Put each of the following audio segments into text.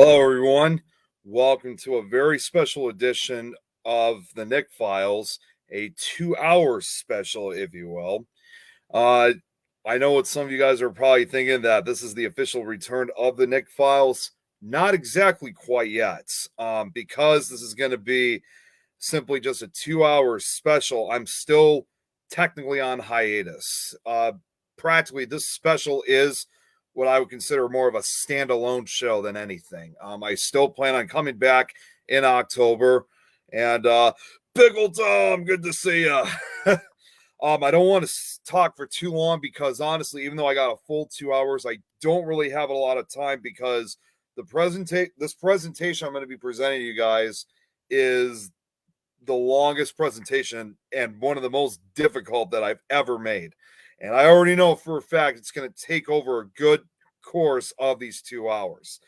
Hello, everyone. Welcome to a very special edition of the Nick Files, a 2 hour special, if you will. Uh, I know what some of you guys are probably thinking that this is the official return of the Nick Files. Not exactly quite yet, because this is going to be simply just a 2 hour special. I'm still technically on hiatus. Practically, this special is what I would consider more of a standalone show than anything. I still plan on coming back in October. And Pickle Tom, good to see you. I don't want to talk for too long because honestly, even though I got a full 2 hours, I don't really have a lot of time because this presentation I'm going to be presenting to you guys is the longest presentation and one of the most difficult that I've ever made. And I already know for a fact it's going to take over a good course of these 2 hours.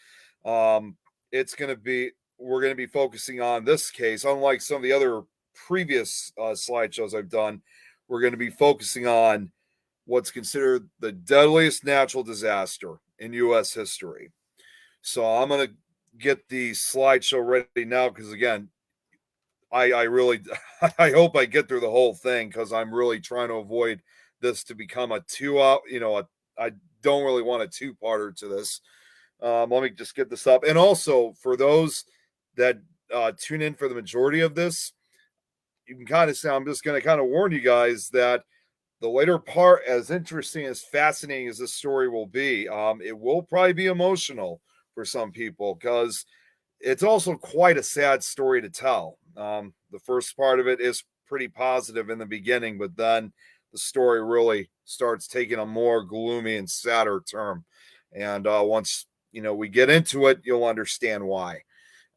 Um, we're going to be focusing on this case, unlike some of the other previous slideshows I've done. We're going to be focusing on what's considered the deadliest natural disaster in U.S. history. So I'm going to get the slideshow ready now because, again, I really I hope I get through the whole thing because I'm really trying to avoid this to become a 2 hour. I don't really want a two-parter to this. Let me just get this up. And also for those that tune in for the majority of this, you can kind of say I'm just going to kind of warn you guys that the later part, as interesting as fascinating as this story will be, it will probably be emotional for some people because it's also quite a sad story to tell. The first part of it is pretty positive in the beginning, but then the story really starts taking a more gloomy and sadder turn. And once we get into it, you'll understand why.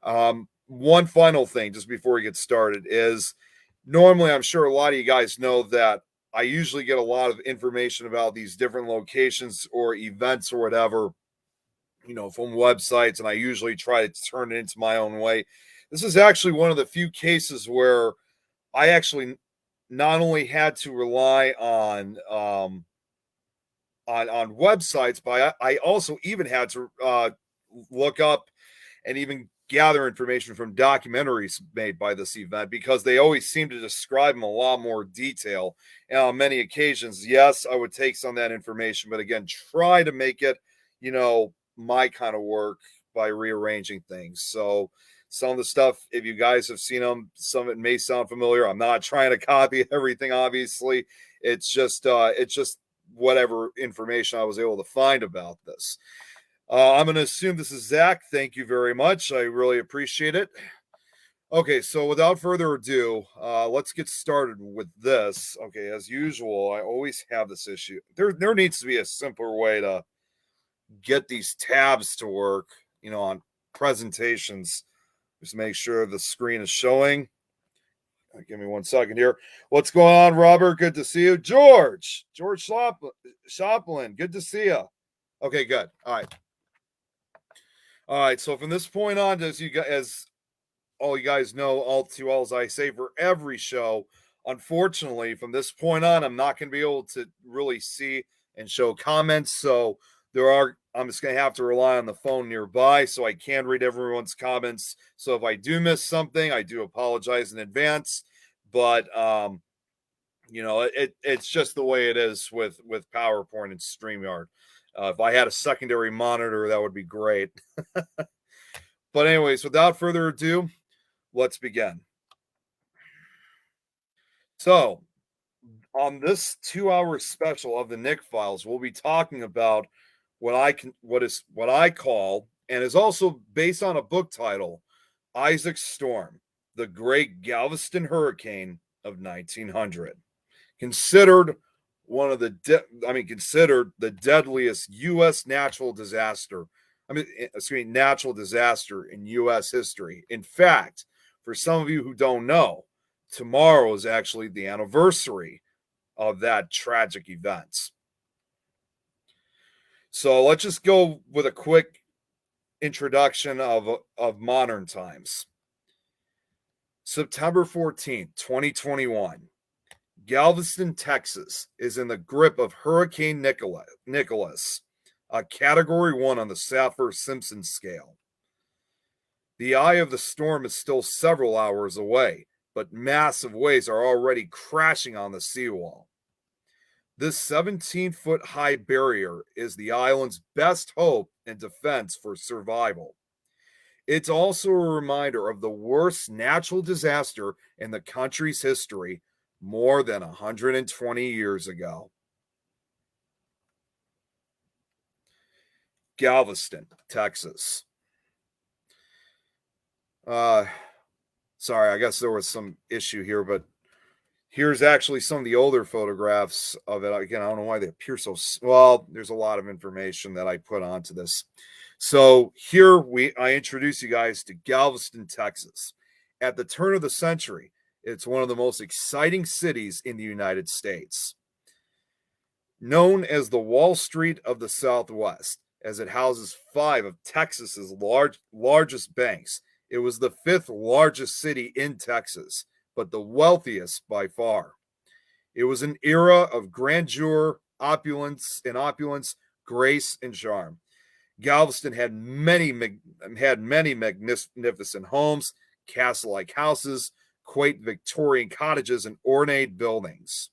One final thing, just before we get started, is normally I'm sure a lot of you guys know that I usually get a lot of information about these different locations or events or whatever from websites, and I usually try to turn it into my own way. This is actually one of the few cases where I actually not only had to rely on websites, but I also even had to look up and even gather information from documentaries made by this event because they always seem to describe them a lot more detail. And on many occasions, yes, I would take some of that information, but again, try to make it, my kind of work by rearranging things. So some of the stuff, if you guys have seen them, some of it may sound familiar. I'm not trying to copy everything, obviously. It's just whatever information I was able to find about this. I'm going to assume this is Zach. Thank you very much. I really appreciate it. Okay, so without further ado, let's get started with this. Okay, as usual, I always have this issue. There needs to be a simpler way to get these tabs to work, on presentations. Just make sure the screen is showing. Give me 1 second here. What's going on, Robert? Good to see you. George Shoplin, good to see you. Okay, good. All right. So from this point on, as all you guys know, all too well as I say for every show, unfortunately, from this point on, I'm not going to be able to really see and show comments. So I'm just going to have to rely on the phone nearby so I can read everyone's comments. So if I do miss something, I do apologize in advance. But it's just the way it is with PowerPoint and StreamYard. If I had a secondary monitor, that would be great. But anyways, without further ado, let's begin. So, on this 2 hour special of the Nick Files, we'll be talking about what I call, and is also based on a book title, Isaac Storm, the Great Galveston Hurricane of 1900, considered considered the deadliest U.S. natural disaster. Natural disaster in U.S. history. In fact, for some of you who don't know, tomorrow is actually the anniversary of that tragic event. So let's just go with a quick introduction of modern times. September 14th, 2021. Galveston, Texas is in the grip of Hurricane Nicholas, a category 1 on the Saffir-Simpson scale. The eye of the storm is still several hours away, but massive waves are already crashing on the seawall. This 17-foot high barrier is the island's best hope and defense for survival. It's also a reminder of the worst natural disaster in the country's history more than 120 years ago. Galveston, Texas. Sorry, I guess there was some issue here, but here's actually some of the older photographs of it. Again, I don't know why they appear so well. There's a lot of information that I put onto this. So here I introduce you guys to Galveston, Texas. At the turn of the century, it's one of the most exciting cities in the United States. Known as the Wall Street of the Southwest, as it houses 5 of Texas's largest banks, it was the 5th largest city in Texas, but the wealthiest by far. It was an era of grandeur, opulence, grace, and charm. Galveston had many magnificent homes, castle-like houses, quaint Victorian cottages, and ornate buildings.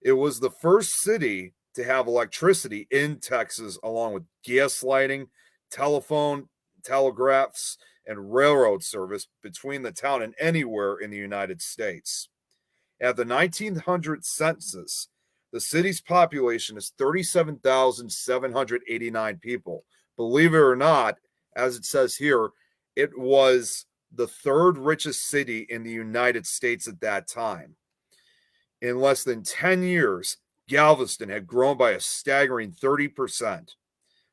It was the first city to have electricity in Texas, along with gas lighting, telephone, telegraphs, and railroad service between the town and anywhere in the United States. At the 1900 census, the city's population is 37,789 people. Believe it or not, as it says here, it was the 3rd richest city in the United States at that time. In less than 10 years, Galveston had grown by a staggering 30%.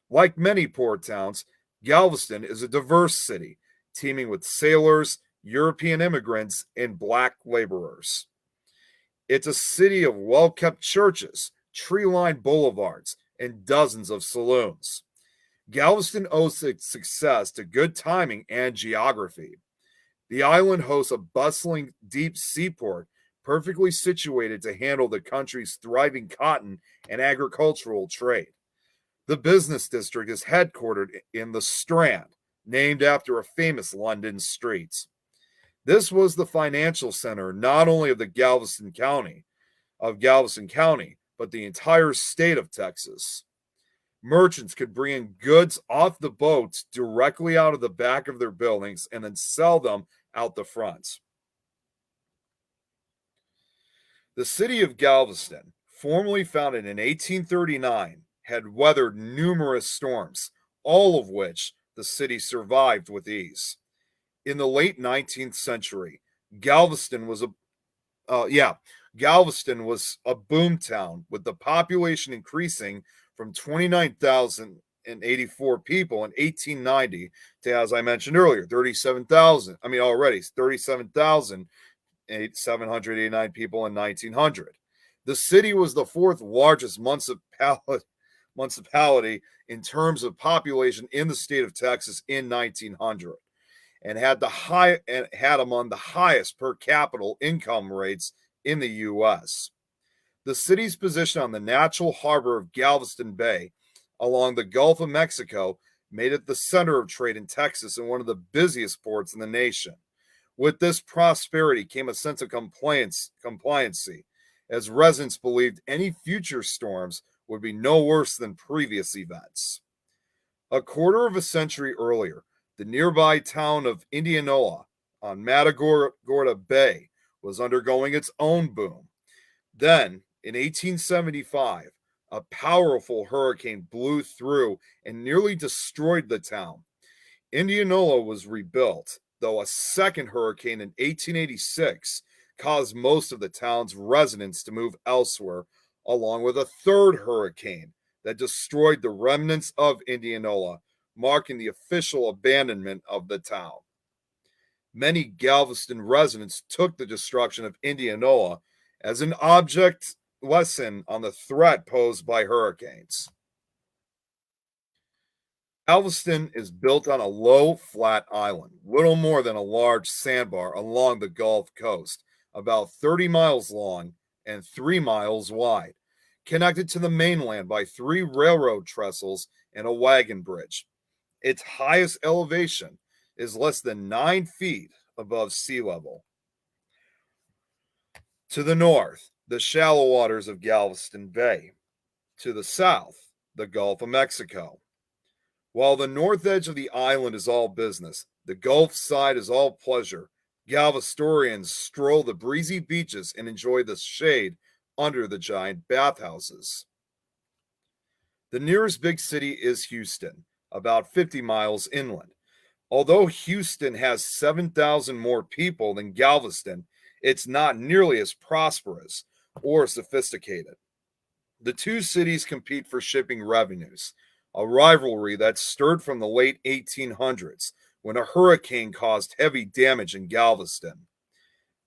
Like many port towns, Galveston is a diverse city, teeming with sailors, European immigrants, and black laborers. It's a city of well-kept churches, tree-lined boulevards, and dozens of saloons. Galveston owes its success to good timing and geography. The island hosts a bustling deep seaport perfectly situated to handle the country's thriving cotton and agricultural trade. The business district is headquartered in the Strand, named after a famous London street. This was the financial center not only of Galveston County, but the entire state of Texas. Merchants could bring in goods off the boats directly out of the back of their buildings and then sell them out the front. The city of Galveston, formally founded in 1839, had weathered numerous storms, all of which the city survived with ease. In the late 19th century, Galveston was a boom town, with the population increasing from 29,084 people in 1890 to, as I mentioned earlier, 37,789 people in 1900. The city was the 4th largest municipality in terms of population in the state of Texas in 1900, and had among the highest per capita income rates in the U.S. The city's position on the natural harbor of Galveston Bay along the Gulf of Mexico made it the center of trade in Texas and one of the busiest ports in the nation. With this prosperity came a sense of compliancy, as residents believed any future storms would be no worse than previous events. A quarter of a century earlier, the nearby town of Indianola on Matagorda Bay was undergoing its own boom. Then, in 1875, a powerful hurricane blew through and nearly destroyed the town. Indianola was rebuilt, though a second hurricane in 1886 caused most of the town's residents to move elsewhere, along with a third hurricane that destroyed the remnants of Indianola, marking the official abandonment of the town. Many Galveston residents took the destruction of Indianola as an object lesson on the threat posed by hurricanes. Galveston is built on a low, flat island, little more than a large sandbar along the Gulf Coast, about 30 miles long and 3 miles wide, connected to the mainland by 3 railroad trestles and a wagon bridge. Its highest elevation is less than 9 feet above sea level. To the north, the shallow waters of Galveston Bay. To the south, the Gulf of Mexico. While the north edge of the island is all business, the Gulf side is all pleasure. Galvestorians stroll the breezy beaches and enjoy the shade under the giant bathhouses. The nearest big city is Houston, about 50 miles inland. Although Houston has 7,000 more people than Galveston, it's not nearly as prosperous or sophisticated. The two cities compete for shipping revenues, a rivalry that stirred from the late 1800s when a hurricane caused heavy damage in Galveston.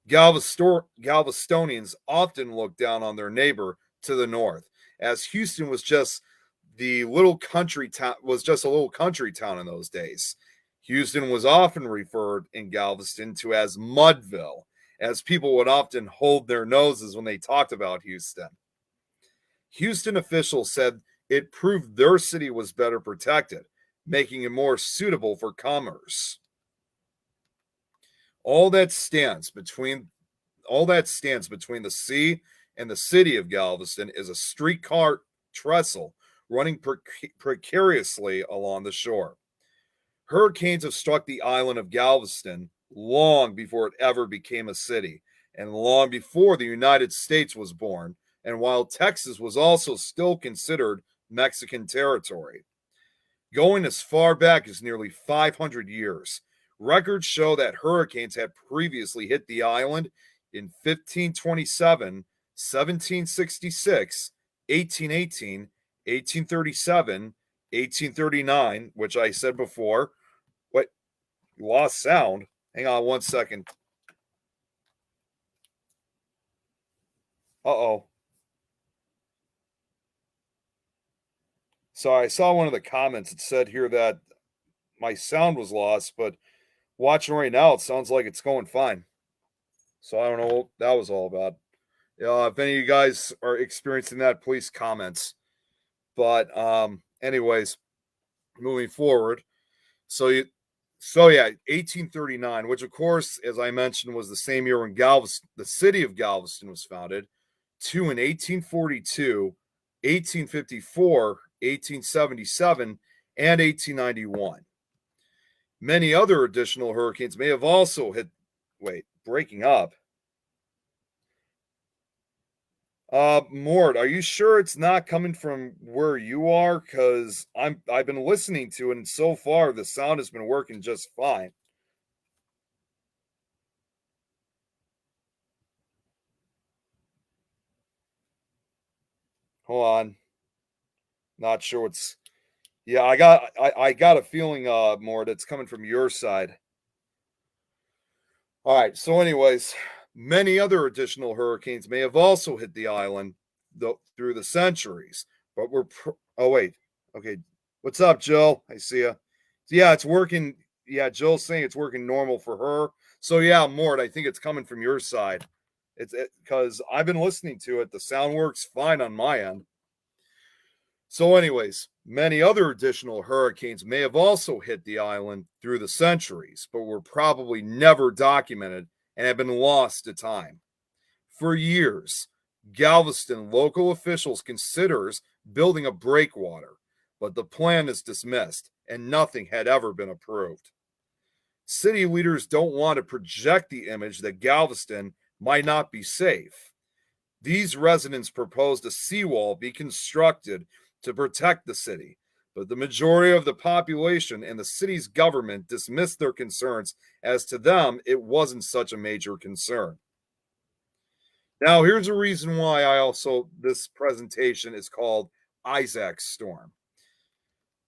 Galvestonians often looked down on their neighbor to the north, as Houston was just a little country town in those days. Houston was often referred in Galveston to as Mudville, as people would often hold their noses when they talked about Houston. Houston officials said it proved their city was better protected, making it more suitable for commerce. All that stands between the sea and the city of Galveston is a streetcar trestle running precariously along the shore. Hurricanes have struck the island of Galveston long before it ever became a city, and long before the United States was born, and while Texas was also still considered Mexican territory. Going as far back as nearly 500 years, records show that hurricanes had previously hit the island in 1527, 1766, 1818, 1837, 1839, which I said before. What? You lost sound? Hang on one second. Uh-oh. So I saw one of the comments. It said here that my sound was lost, but watching right now, it sounds like it's going fine. So I don't know what that was all about. If any of you guys are experiencing that, please comment. But anyways, moving forward. So 1839, which of course, as I mentioned, was the same year when the city of Galveston was founded. Two in 1842, 1854, 1877, and 1891. Many other additional hurricanes may have also hit. Breaking up. Mort, are you sure it's not coming from where you are? Because I've been listening to it, and so far the sound has been working just fine. Hold on. Not sure what's. Yeah, I got a feeling, Mort, it's coming from your side. All right. So, anyways, many other additional hurricanes may have also hit the island through the centuries, but oh wait, okay. What's up, Jill? I see you. Yeah, it's working. Yeah, Jill's saying it's working normal for her. So yeah, Mort, I think it's coming from your side. It's because I've been listening to it. The sound works fine on my end. So, anyways, many other additional hurricanes may have also hit the island through the centuries, but were probably never documented and have been lost to time. For years, Galveston local officials considers building a breakwater, but the plan is dismissed and nothing had ever been approved. City leaders don't want to project the image that Galveston might not be safe. These residents proposed a seawall be constructed to protect the city, but the majority of the population and the city's government dismissed their concerns, as to them it wasn't such a major concern. Now, here's a reason why this presentation is called Isaac's Storm.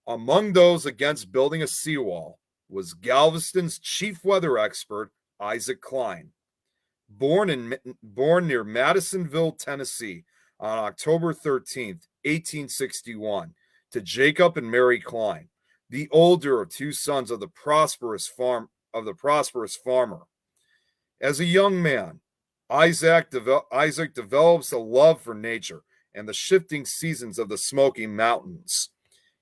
Among those against building a seawall was Galveston's chief weather expert, Isaac Klein. Born near Madisonville, Tennessee, on October 13th, 1861, to Jacob and Mary Klein, the older of two sons of the prosperous farmer. As a young man, Isaac develops a love for nature and the shifting seasons of the Smoky Mountains.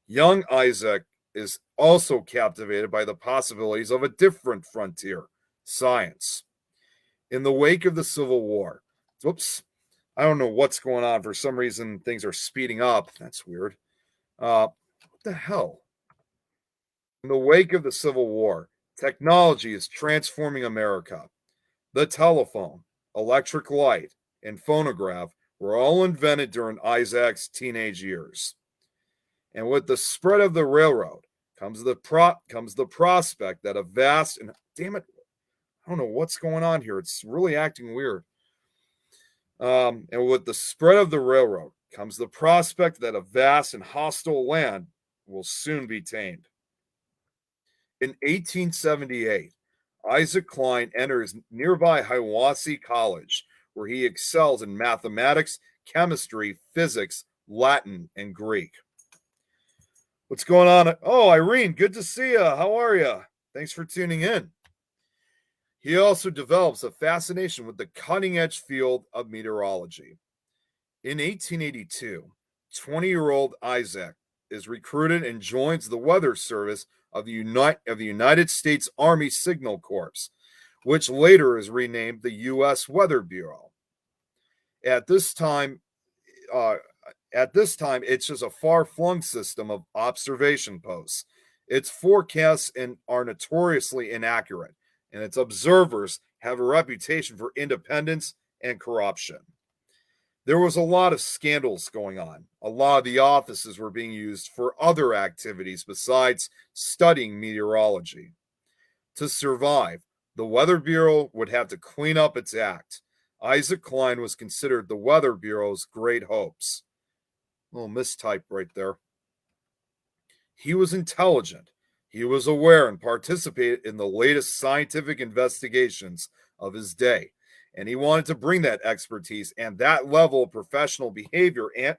Young Isaac is also captivated by the possibilities of a different frontier, science. In the wake of the Civil War, whoops, I don't know what's going on. For some reason, things are speeding up. That's weird. What the hell? In the wake of the Civil War, technology is transforming America. The telephone, electric light, and phonograph were all invented during Isaac's teenage years. And with the spread of the railroad comes the prospect that a vast and damn it, I don't know what's going on here. It's really acting weird. And with the spread of the railroad comes the prospect that a vast and hostile land will soon be tamed. In 1878, Isaac Klein enters nearby Hiwassee College, where he excels in mathematics, chemistry, physics, Latin, and Greek. What's going on? Oh, Irene, good to see you. How are you? Thanks for tuning in. He also develops a fascination with the cutting edge field of meteorology. In 1882, 20-year-old Isaac is recruited and joins the weather service of the United States Army Signal Corps, which later is renamed the U.S. Weather Bureau. At this time, it's just a far-flung system of observation posts. Its forecasts are notoriously inaccurate, and its observers have a reputation for independence and corruption. There was a lot of scandals going on. A lot of the offices were being used for other activities besides studying meteorology. To survive, the Weather Bureau would have to clean up its act. Isaac Klein was considered the Weather Bureau's great hopes. A little mistype right there. He was intelligent. He was aware and participated in the latest scientific investigations of his day. And he wanted to bring that expertise and that level of professional behavior and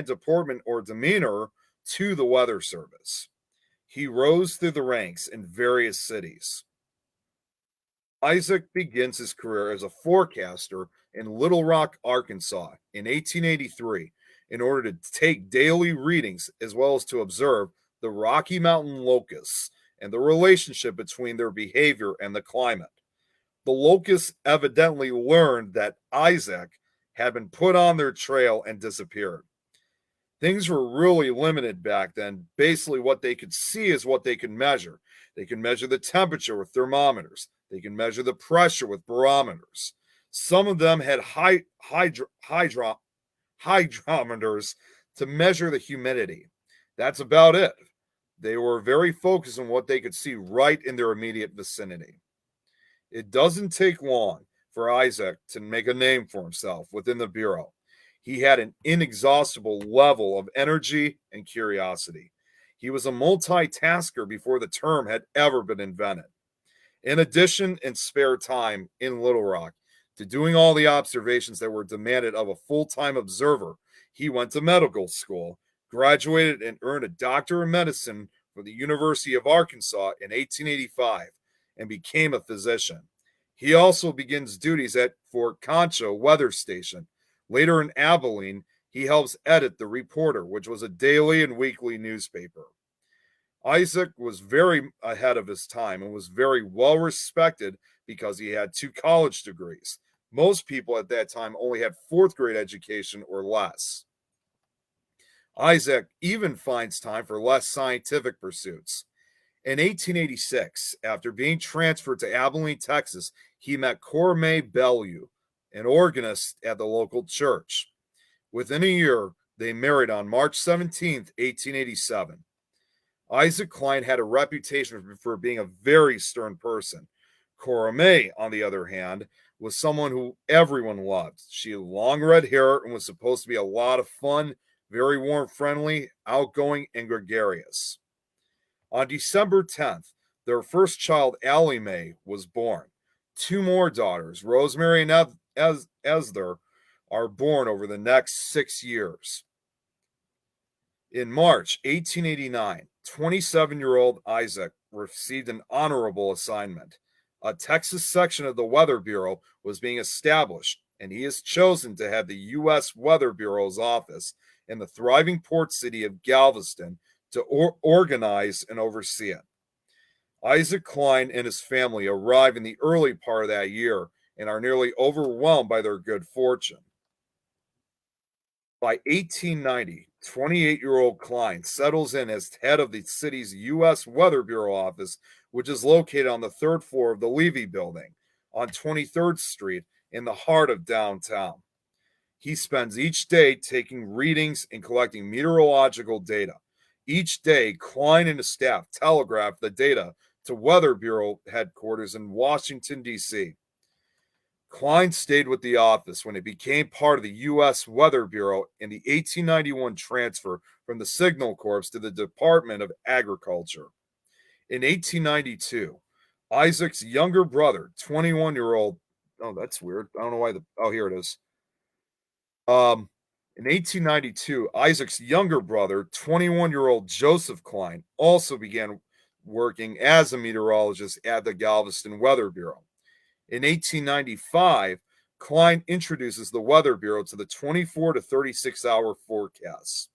deportment or demeanor to the Weather Service. He rose through the ranks in various cities. Isaac begins his career as a forecaster in Little Rock, Arkansas in 1883 in order to take daily readings as well as to observe the Rocky Mountain locusts and the relationship between their behavior and the climate. The locusts evidently learned that Isaac had been put on their trail and disappeared. Things were really limited back then. Basically, what they could see is what they could measure. They could measure the temperature with thermometers. They can measure the pressure with barometers. Some of them had hydrometers to measure the humidity. That's about it. They were very focused on what they could see right in their immediate vicinity. It doesn't take long for Isaac to make a name for himself within the Bureau. He had an inexhaustible level of energy and curiosity. He was a multitasker before the term had ever been invented. In addition, in spare time in Little Rock, to doing all the observations that were demanded of a full-time observer, he went to medical school, graduated and earned a doctor of medicine from the University of Arkansas in 1885, and became a physician. He also begins duties at Fort Concho Weather Station. Later in Abilene, he helps edit The Reporter, which was a daily and weekly newspaper. Isaac was very ahead of his time and was very well respected because he had 2 college degrees. Most people at that time only had 4th grade education or less. Isaac even finds time for less scientific pursuits. In 1886, after being transferred to Abilene, Texas, he met Cora May Bellew, an organist at the local church. Within a year, they married on March 17, 1887. Isaac Klein had a reputation for being a very stern person. Cora May, on the other hand, was someone who everyone loved. She had long red hair and was supposed to be a lot of fun, very warm, friendly, outgoing, and gregarious. On December 10th, their first child, Allie Mae, was born. 2 more daughters, Rosemary and Esther, are born over the next 6 years. In March 1889, 27-year-old Isaac received an honorable assignment. A Texas section of the Weather Bureau was being established, and he is chosen to head the U.S. Weather Bureau's office in the thriving port city of Galveston to organize and oversee it. Isaac Klein and his family arrive in the early part of that year and are nearly overwhelmed by their good fortune. By 1890, 28-year-old Klein settles in as head of the city's U.S. Weather Bureau office, which is located on the third floor of the Levy Building on 23rd Street in the heart of downtown. He spends each day taking readings and collecting meteorological data. Each day, Klein and his staff telegraph the data to Weather Bureau headquarters in Washington, D.C. Klein stayed with the office when it became part of the U.S. Weather Bureau in the 1891 transfer from the Signal Corps to the Department of Agriculture. In 1892, Isaac's younger brother, 21-year-old, oh, that's weird. I don't know why here it is. In 1892, Isaac's younger brother, 21-year-old Joseph Klein, also began working as a meteorologist at the Galveston Weather Bureau. In 1895, Klein introduces the Weather Bureau to the 24 to 36-hour forecasts.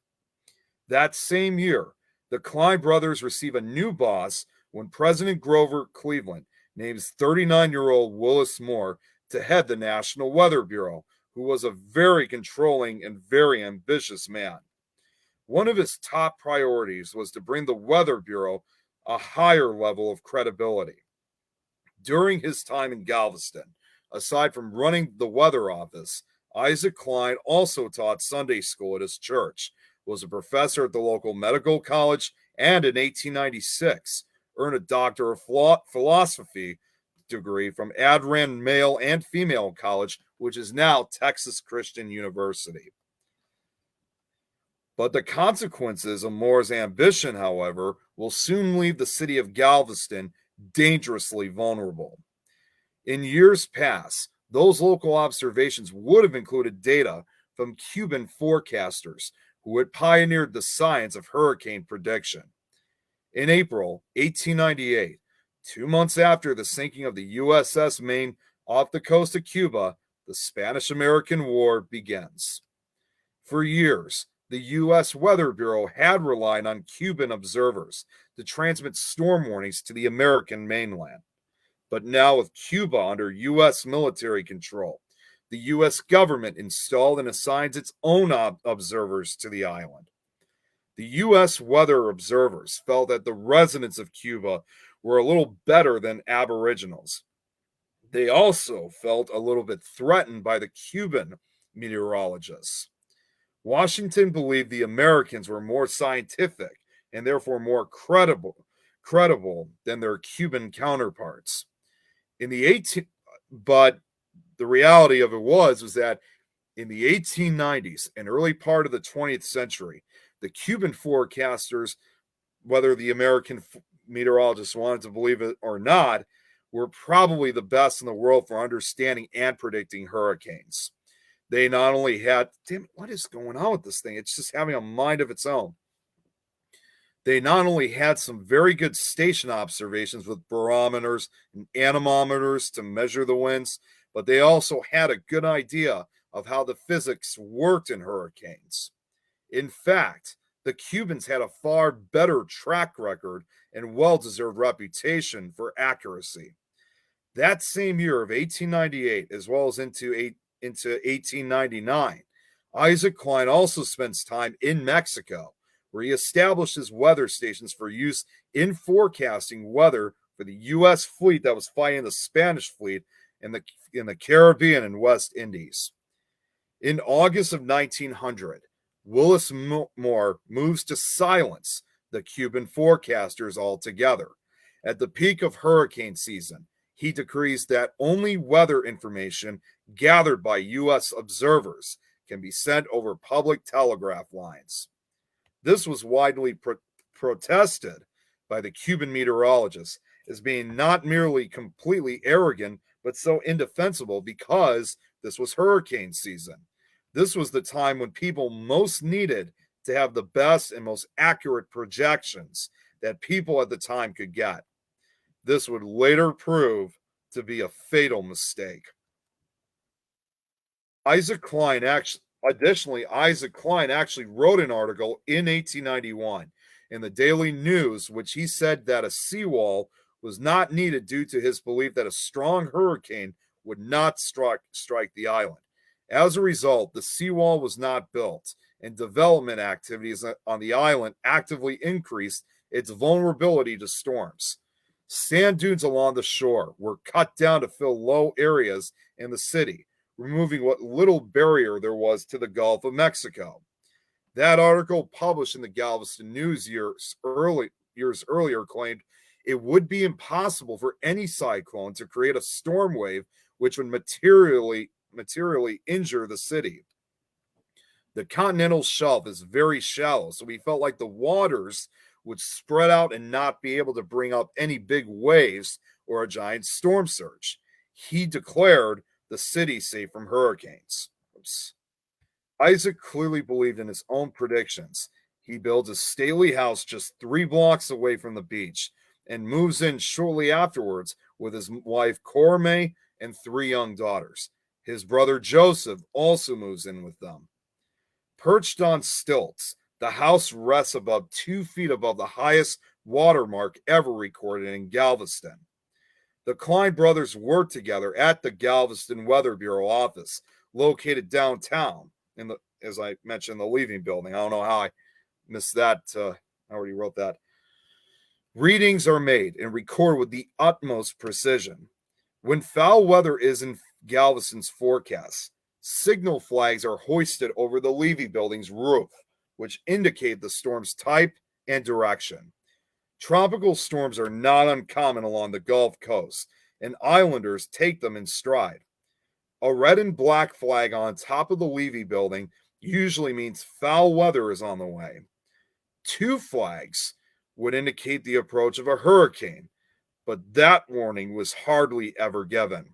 That same year, the Klein brothers receive a new boss when President Grover Cleveland names 39-year-old Willis Moore to head the National Weather Bureau, who was a very controlling and very ambitious man. One of his top priorities was to bring the Weather Bureau a higher level of credibility. During his time in Galveston, aside from running the weather office, Isaac Klein also taught Sunday school at his church, was a professor at the local medical college, and in 1896 earned a Doctor of Philosophy degree from Adran Male and Female College, which is now Texas Christian University. But the consequences of Moore's ambition, however, will soon leave the city of Galveston dangerously vulnerable. In years past, those local observations would have included data from Cuban forecasters who had pioneered the science of hurricane prediction. In April 1898, 2 months after the sinking of the USS Maine off the coast of Cuba, the Spanish-American War begins. For years, the U.S. Weather Bureau had relied on Cuban observers to transmit storm warnings to the American mainland. But now, with Cuba under U.S. military control, the U.S. government installed and assigns its own observers to the island. The U.S. weather observers felt that the residents of Cuba were a little better than aboriginals. They also felt a little bit threatened by the Cuban meteorologists. Washington believed the Americans were more scientific and therefore more credible than their Cuban counterparts. But the reality of it was that in the 1890s and early part of the 20th century, the Cuban forecasters, whether the American meteorologists wanted to believe it or not, were probably the best in the world for understanding and predicting hurricanes. They not only had, damn, what is going on with this thing? It's just having a mind of its own. They not only had some very good station observations with barometers and anemometers to measure the winds, but they also had a good idea of how the physics worked in hurricanes. In fact, the Cubans had a far better track record and well-deserved reputation for accuracy. That same year of 1898, as well as into 1899, Isaac Klein also spends time in Mexico, where he established his weather stations for use in forecasting weather for the U.S. fleet that was fighting the Spanish fleet in the Caribbean and West Indies. In August of 1900, Willis Moore moves to silence the Cuban forecasters altogether. At the peak of hurricane season, he decrees that only weather information gathered by U.S. observers can be sent over public telegraph lines. This was widely protested by the Cuban meteorologists as being not merely completely arrogant, but so indefensible because this was hurricane season. This was the time when people most needed to have the best and most accurate projections that people at the time could get. This would later prove to be a fatal mistake. Isaac Klein actually wrote an article in 1891 in the Daily News, which he said that a seawall was not needed due to his belief that a strong hurricane would not strike the island. As a result, the seawall was not built, and development activities on the island actively increased its vulnerability to storms. Sand dunes along the shore were cut down to fill low areas in the city, removing what little barrier there was to the Gulf of Mexico. That article, published in the Galveston News years earlier, claimed it would be impossible for any cyclone to create a storm wave which would materially injure the city. The continental shelf is very shallow, so we felt like the waters would spread out and not be able to bring up any big waves or a giant storm surge. He declared the city safe from hurricanes. Oops. Isaac clearly believed in his own predictions. He builds a stately house just 3 blocks away from the beach and moves in shortly afterwards with his wife Corme and 3 young daughters. His brother Joseph also moves in with them. Perched on stilts, the house rests above 2 feet above the highest watermark ever recorded in Galveston. The Klein brothers worked together at the Galveston Weather Bureau office, located downtown in the, as I mentioned, the Leaving Building. I don't know how I missed that. I already wrote that. Readings are made and recorded with the utmost precision. When foul weather is in Galveston's forecast, signal flags are hoisted over the Levy Building's roof, which indicate the storm's type and direction. Tropical storms are not uncommon along the Gulf Coast, and islanders take them in stride. A red and black flag on top of the Levy Building usually means foul weather is on the way. 2 flags would indicate the approach of a hurricane, but that warning was hardly ever given.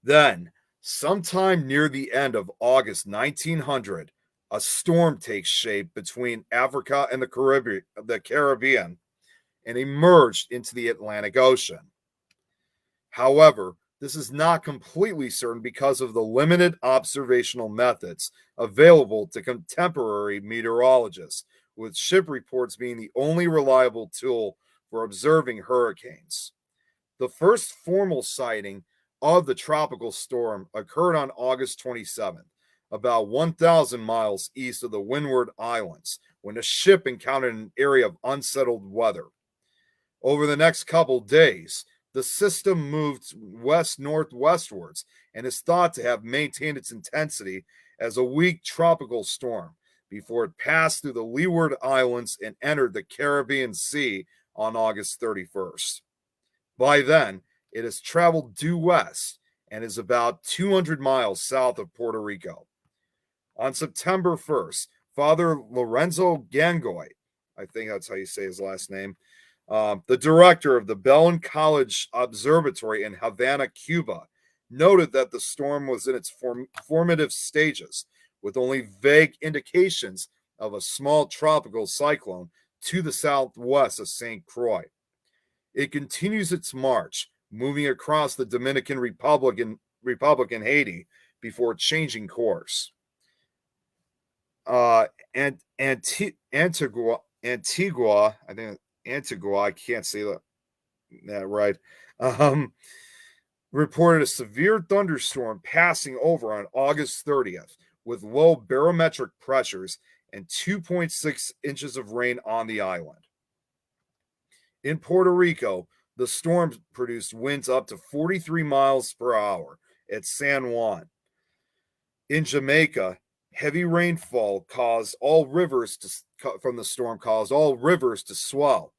Then, sometime near the end of August 1900, a storm takes shape between Africa and the Caribbean and emerged into the Atlantic Ocean. However, this is not completely certain because of the limited observational methods available to contemporary meteorologists, with ship reports being the only reliable tool for observing hurricanes. The first formal sighting of the tropical storm occurred on August 27th, about 1,000 miles east of the Windward Islands, when a ship encountered an area of unsettled weather. Over the next couple days, the system moved west-northwestwards and is thought to have maintained its intensity as a weak tropical storm before it passed through the Leeward Islands and entered the Caribbean Sea on August 31st. By then, it has traveled due west and is about 200 miles south of Puerto Rico. On September 1st, Father Lorenzo Gangoy, I think that's how you say his last name, the director of the Bellin College Observatory in Havana, Cuba, noted that the storm was in its formative stages, with only vague indications of a small tropical cyclone to the southwest of St. Croix. It continues its march, moving across the Dominican Republic and Haiti before changing course. Antigua, I think Antigua, I can't say that right, reported a severe thunderstorm passing over on August 30th with low barometric pressures and 2.6 inches of rain on the island. In Puerto Rico, the storm produced winds up to 43 miles per hour at San Juan. In Jamaica, heavy rainfall caused all rivers to swell.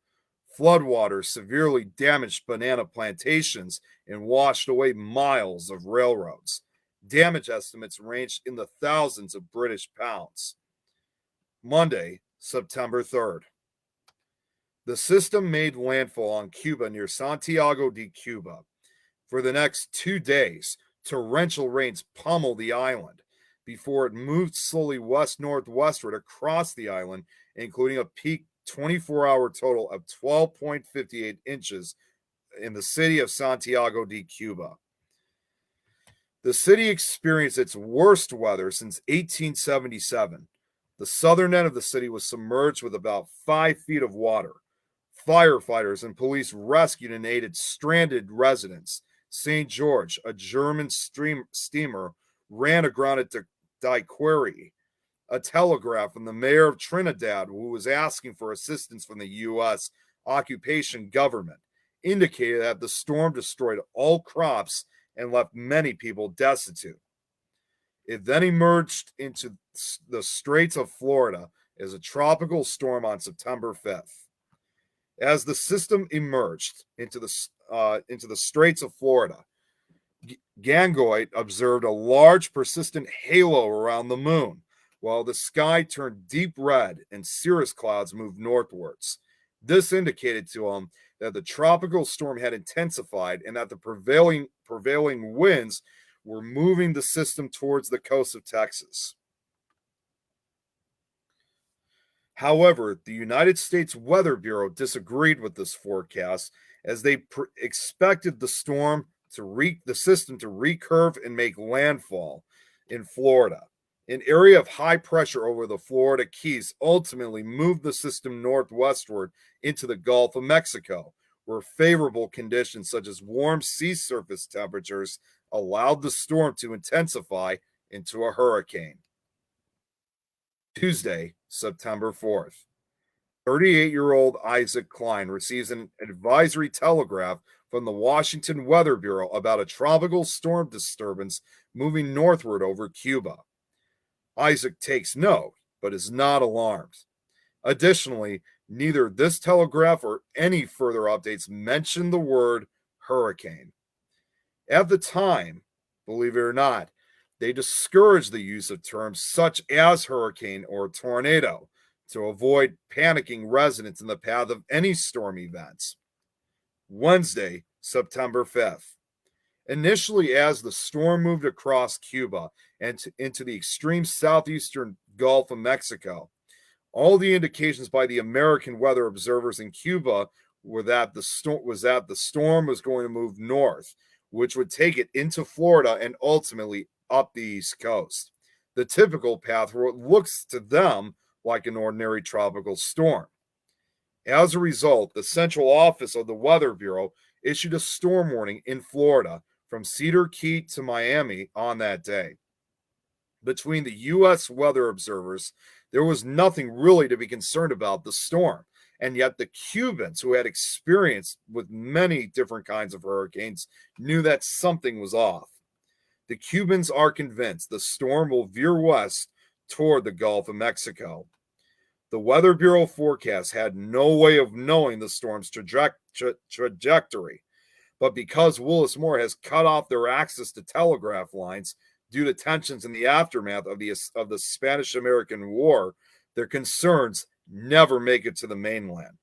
Floodwaters severely damaged banana plantations and washed away miles of railroads. Damage estimates ranged in the thousands of British pounds. Monday, September 3rd. The system made landfall on Cuba near Santiago de Cuba. For the next 2 days, torrential rains pummeled the island before it moved slowly west-northwestward across the island, including a peak 24-hour total of 12.58 inches in the city of Santiago de Cuba. The city experienced its worst weather since 1877. The southern end of the city was submerged with about 5 feet of water. Firefighters and police rescued and aided stranded residents. St. George, a German steamer, ran aground at Daiquiri. A telegraph from the mayor of Trinidad, who was asking for assistance from the U.S. occupation government, indicated that the storm destroyed all crops and left many people destitute. It then emerged into the Straits of Florida as a tropical storm on September 5th. As the system emerged into the Straits of Florida, Gangoit observed a large persistent halo around the moon, while the sky turned deep red and cirrus clouds moved northwards. This indicated to him that the tropical storm had intensified and that the prevailing winds were moving the system towards the coast of Texas. However, the United States Weather Bureau disagreed with this forecast as they expected the system to recurve and make landfall in Florida. An area of high pressure over the Florida Keys ultimately moved the system northwestward into the Gulf of Mexico, where favorable conditions such as warm sea surface temperatures allowed the storm to intensify into a hurricane. Tuesday, September 4th. 38-year-old Isaac Klein receives an advisory telegraph from the Washington Weather Bureau about a tropical storm disturbance moving northward over Cuba. Isaac takes note, but is not alarmed. Additionally, neither this telegraph or any further updates mention the word hurricane. At the time, believe it or not, they discouraged the use of terms such as hurricane or tornado to avoid panicking residents in the path of any storm events. Wednesday, September 5th. Initially, as the storm moved across Cuba and into the extreme southeastern Gulf of Mexico, all the indications by the American weather observers in Cuba were that the storm was going to move north, which would take it into Florida and ultimately up the East Coast. The typical path where it looks to them like an ordinary tropical storm. As a result, the central office of the Weather Bureau issued a storm warning in Florida from Cedar Key to Miami on that day. Between the U.S. weather observers, there was nothing really to be concerned about the storm. And yet the Cubans, who had experience with many different kinds of hurricanes, knew that something was off. The Cubans are convinced the storm will veer west toward the Gulf of Mexico. The Weather Bureau forecast had no way of knowing the storm's trajectory, but because Willis Moore has cut off their access to telegraph lines due to tensions in the aftermath of the Spanish-American War, their concerns never make it to the mainland.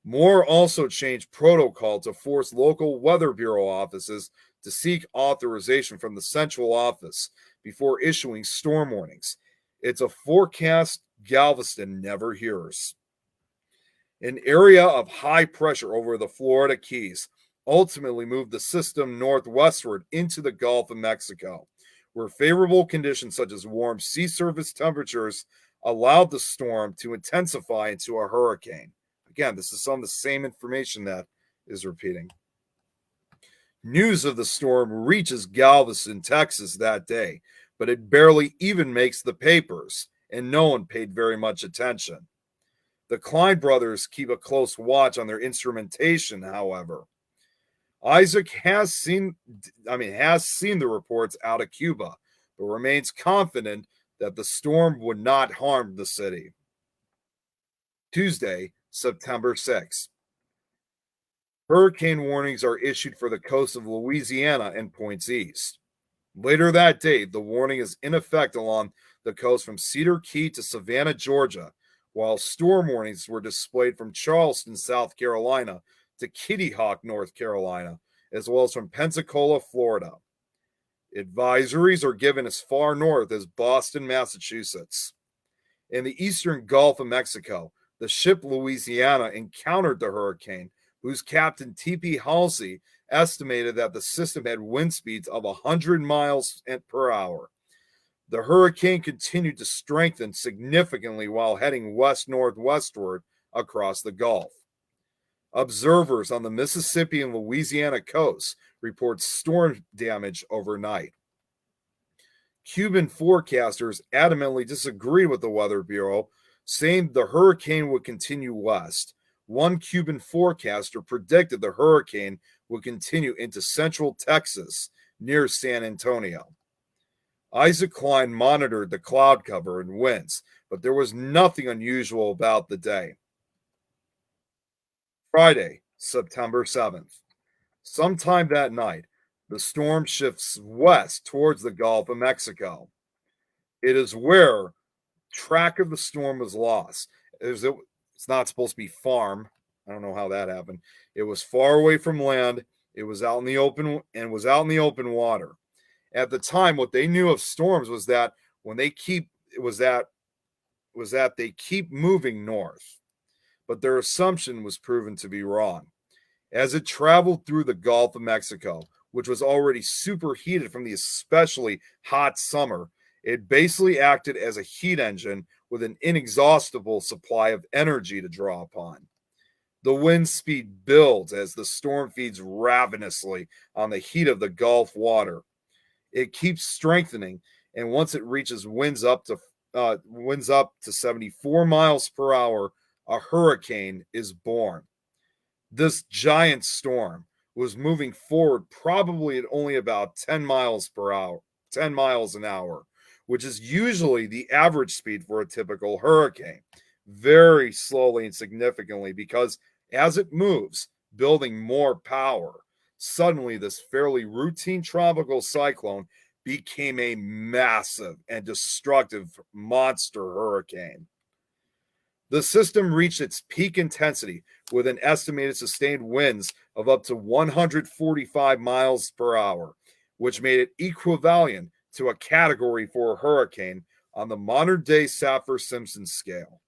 Moore also changed protocol to force local Weather Bureau offices to seek authorization from the central office before issuing storm warnings. It's a forecast Galveston never hears. An area of high pressure over the Florida Keys ultimately moved the system northwestward into the Gulf of Mexico, where favorable conditions such as warm sea surface temperatures allowed the storm to intensify into a hurricane. Again, this is some of the same information that is repeating. News of the storm reaches Galveston, Texas that day, but it barely even makes the papers, and no one paid very much attention. The Klein brothers keep a close watch on their instrumentation, however. Isaac has seen the reports out of Cuba, but remains confident that the storm would not harm the city. Tuesday, September 6th. Hurricane warnings are issued for the coast of Louisiana and points east. Later that day, the warning is in effect along the coast from Cedar Key to Savannah, Georgia, while storm warnings were displayed from Charleston, South Carolina to Kitty Hawk, North Carolina, as well as from Pensacola, Florida. Advisories are given as far north as Boston, Massachusetts. In the eastern Gulf of Mexico, the ship Louisiana encountered the hurricane, whose captain T.P. Halsey estimated that the system had wind speeds of 100 miles per hour. The hurricane continued to strengthen significantly while heading west-northwestward across the Gulf. Observers on the Mississippi and Louisiana coasts report storm damage overnight. Cuban forecasters adamantly disagreed with the Weather Bureau, saying the hurricane would continue west. One Cuban forecaster predicted the hurricane would continue into central Texas near San Antonio. Isaac Klein monitored the cloud cover and winds, but there was nothing unusual about the day. Friday, September 7th. Sometime that night, the storm shifts west towards the Gulf of Mexico. It is where track of the storm was lost. It's not supposed to be farm. I don't know how that happened. It was far away from land. It was out in the open and was out in the open water. At the time, what they knew of storms was that when they keep it was that they keep moving north. But their assumption was proven to be wrong. As it traveled through the Gulf of Mexico, which was already superheated from the especially hot summer, it basically acted as a heat engine with an inexhaustible supply of energy to draw upon. The wind speed builds as the storm feeds ravenously on the heat of the Gulf water. It keeps strengthening, and once it reaches winds up to 74 miles per hour, a hurricane is born. This giant storm was moving forward probably at only about 10 miles an hour, which is usually the average speed for a typical hurricane. Very slowly and significantly, because as it moves, building more power, suddenly this fairly routine tropical cyclone became a massive and destructive monster hurricane. The system reached its peak intensity with an estimated sustained winds of up to 145 miles per hour, which made it equivalent to a category 4 hurricane on the modern day Saffir-Simpson scale.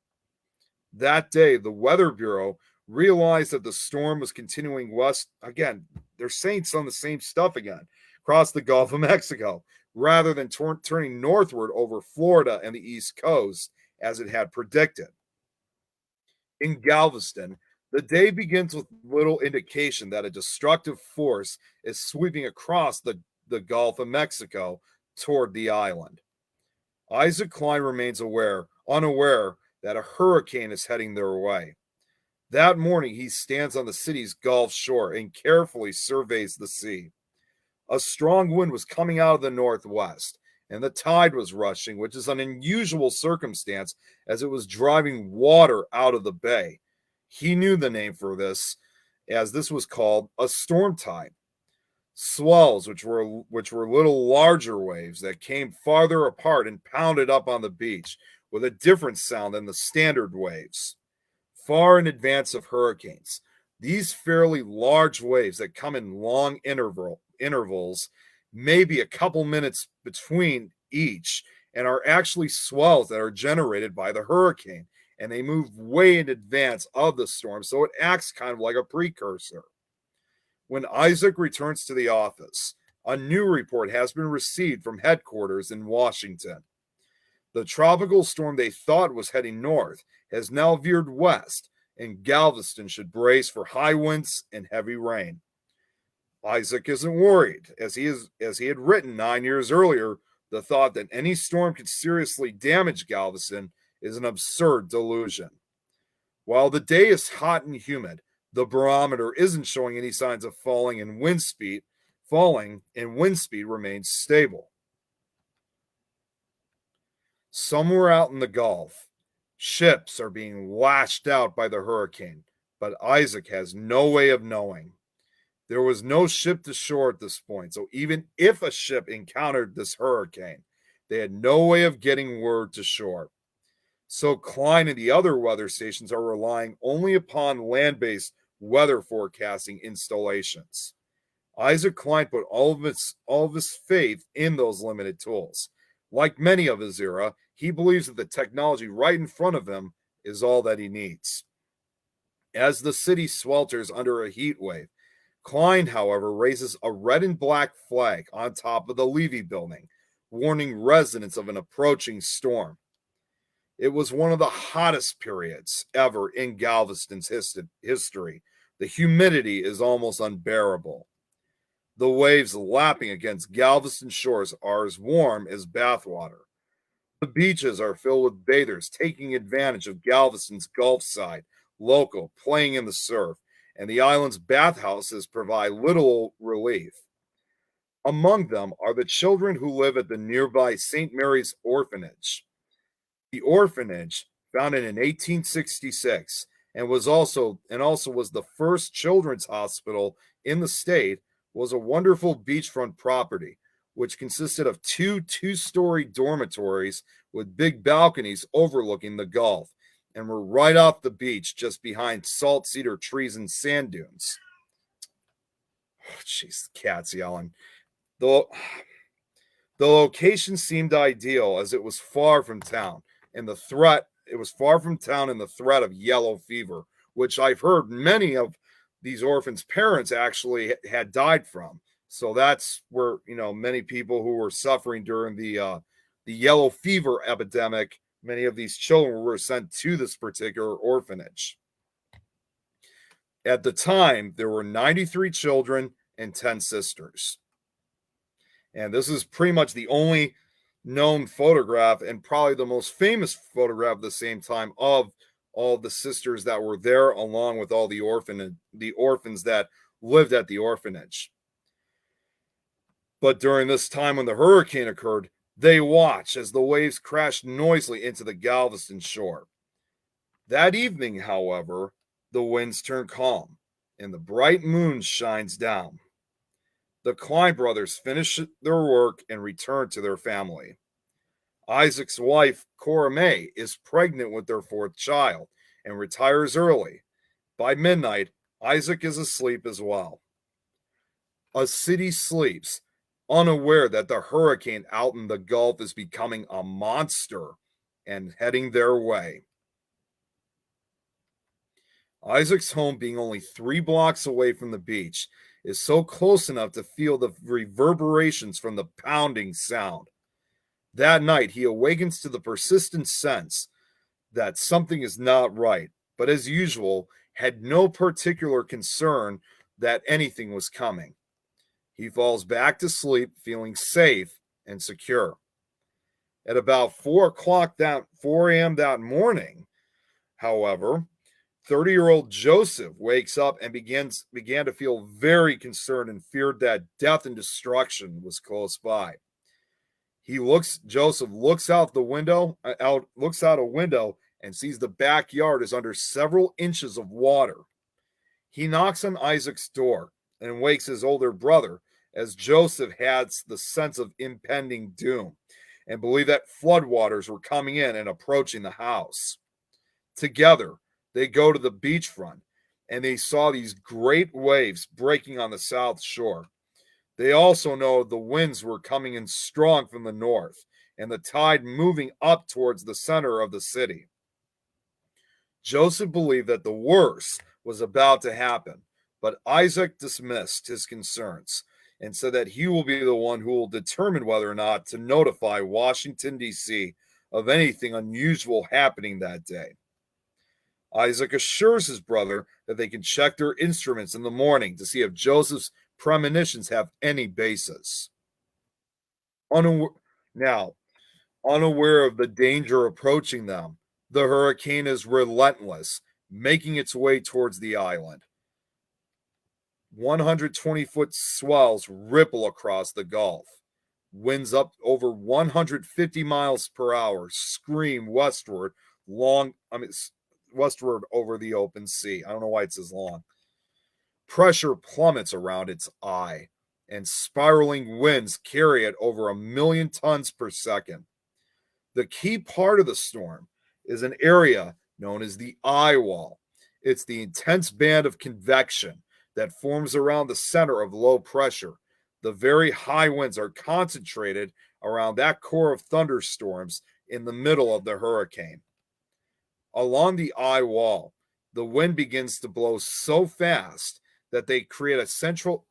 That day, the Weather Bureau realized that the storm was continuing west. Again, they're saying some of the same stuff again, across the Gulf of Mexico, rather than turning northward over Florida and the East Coast as it had predicted. In Galveston, the day begins with little indication that a destructive force is sweeping across the Gulf of Mexico toward the island. Isaac Klein remains unaware that a hurricane is heading their way. That morning, he stands on the city's Gulf shore and carefully surveys the sea. A strong wind was coming out of the northwest, and the tide was rushing, which is an unusual circumstance as it was driving water out of the bay. He knew the name for this, as this was called a storm tide. Swells, which were little larger waves that came farther apart and pounded up on the beach with a different sound than the standard waves. Far in advance of hurricanes, these fairly large waves that come in long intervals, maybe a couple minutes between each, and are actually swells that are generated by the hurricane, and they move way in advance of the storm, so it acts kind of like a precursor. When Isaac returns to the office, a new report has been received from headquarters in Washington. The tropical storm they thought was heading north has now veered west, and Galveston should brace for high winds and heavy rain. Isaac isn't worried, as he had written 9 years earlier. The thought that any storm could seriously damage Galveston is an absurd delusion. While the day is hot and humid, the barometer isn't showing any signs of falling, and wind speed remains stable. Somewhere out in the Gulf, ships are being lashed out by the hurricane, but Isaac has no way of knowing. There was no ship to shore at this point, so even if a ship encountered this hurricane, they had no way of getting word to shore. So Klein and the other weather stations are relying only upon land-based weather forecasting installations. Isaac Klein put all of his faith in those limited tools. Like many of his era, he believes that the technology right in front of him is all that he needs. As the city swelters under a heat wave, Klein, however, raises a red and black flag on top of the Levy building, warning residents of an approaching storm. It was one of the hottest periods ever in Galveston's history. The humidity is almost unbearable. The waves lapping against Galveston shores are as warm as bathwater. The beaches are filled with bathers taking advantage of Galveston's Gulf side, local, playing in the surf, and the island's bathhouses provide little relief. Among them are the children who live at the nearby St. Mary's Orphanage. The orphanage, founded in 1866, and also was the first children's hospital in the state, was a wonderful beachfront property, which consisted of two-story dormitories with big balconies overlooking the Gulf, and were right off the beach just behind salt cedar trees and sand dunes. Oh, jeez, the cat's yelling. The location seemed ideal as it was far from town, and the threat of yellow fever, which I've heard many of these orphans' parents actually had died from. So that's where, many people who were suffering during the yellow fever epidemic, many of these children were sent to this particular orphanage. At the time, there were 93 children and 10 sisters. And this is pretty much the only known photograph and probably the most famous photograph at the same time of all the sisters that were there, along with all the orphans that lived at the orphanage. But during this time when the hurricane occurred, they watched as the waves crashed noisily into the Galveston shore. That evening, however, the winds turn calm and the bright moon shines down. The Klein brothers finish their work and return to their family. Isaac's wife, Cora May, is pregnant with their fourth child and retires early. By midnight, Isaac is asleep as well. A city sleeps, unaware that the hurricane out in the Gulf is becoming a monster and heading their way. Isaac's home, being only 3 blocks away from the beach, is so close enough to feel the reverberations from the pounding sound. That night, he awakens to the persistent sense that something is not right, but as usual, had no particular concern that anything was coming. He falls back to sleep, feeling safe and secure. At about 4 a.m. that morning, however, 30-year-old Joseph wakes up and began to feel very concerned and feared that death and destruction was close by. Joseph looks out a window and sees the backyard is under several inches of water. He knocks on Isaac's door and wakes his older brother, as Joseph has the sense of impending doom and believed that floodwaters were coming in and approaching the house. Together, they go to the beachfront, and they saw these great waves breaking on the south shore. They also know the winds were coming in strong from the north, and the tide moving up towards the center of the city. Joseph believed that the worst was about to happen, but Isaac dismissed his concerns and said that he will be the one who will determine whether or not to notify Washington, D.C. of anything unusual happening that day. Isaac assures his brother that they can check their instruments in the morning to see if Joseph's premonitions have any basis. Unaware of the danger approaching them, the hurricane is relentless, making its way towards the island. 120-foot swells ripple across the Gulf. Winds up over 150 miles per hour scream westward over the open sea. I don't know why it says long. Pressure plummets around its eye, and spiraling winds carry it over 1 million tons per second. The key part of the storm is an area known as the eye wall. It's the intense band of convection that forms around the center of low pressure. The very high winds are concentrated around that core of thunderstorms in the middle of the hurricane. Along the eye wall, the wind begins to blow so fast that they create a central.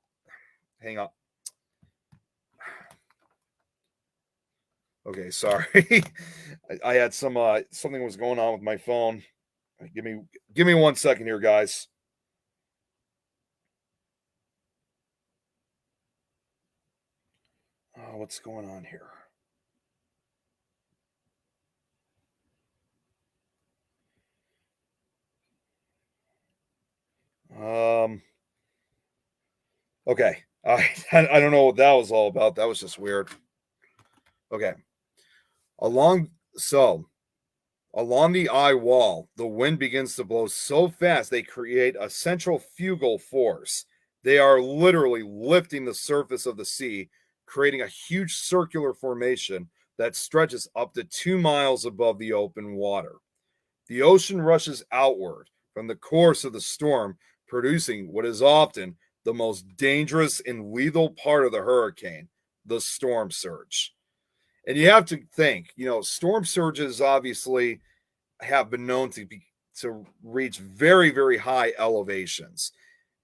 Hang on. Okay, sorry. I had some something was going on with my phone. Give me give me 1 second here, guys. What's going on here? Um. Okay. I don't know what that was all about. That was just weird. Okay. Along so along the eye wall, the wind begins to blow so fast they create a centrifugal force. They are literally lifting the surface of the sea, creating a huge circular formation that stretches up to 2 miles above the open water. The ocean rushes outward from the course of the storm, producing what is often the most dangerous and lethal part of the hurricane, the storm surge. And you have to think, storm surges obviously have been known to reach very very high elevations,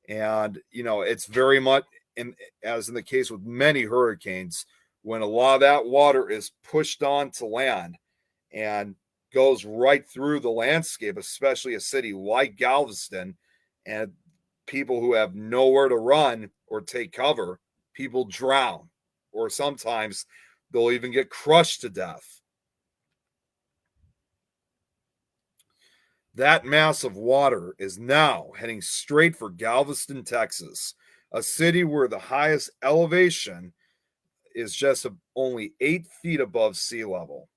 and it's very much in as in the case with many hurricanes, when a lot of that water is pushed onto land and goes right through the landscape, especially a city like Galveston, and people who have nowhere to run or take cover, people drown, or sometimes they'll even get crushed to death. That mass of water is now heading straight for Galveston, Texas, a city where the highest elevation is just only 8 feet above sea level.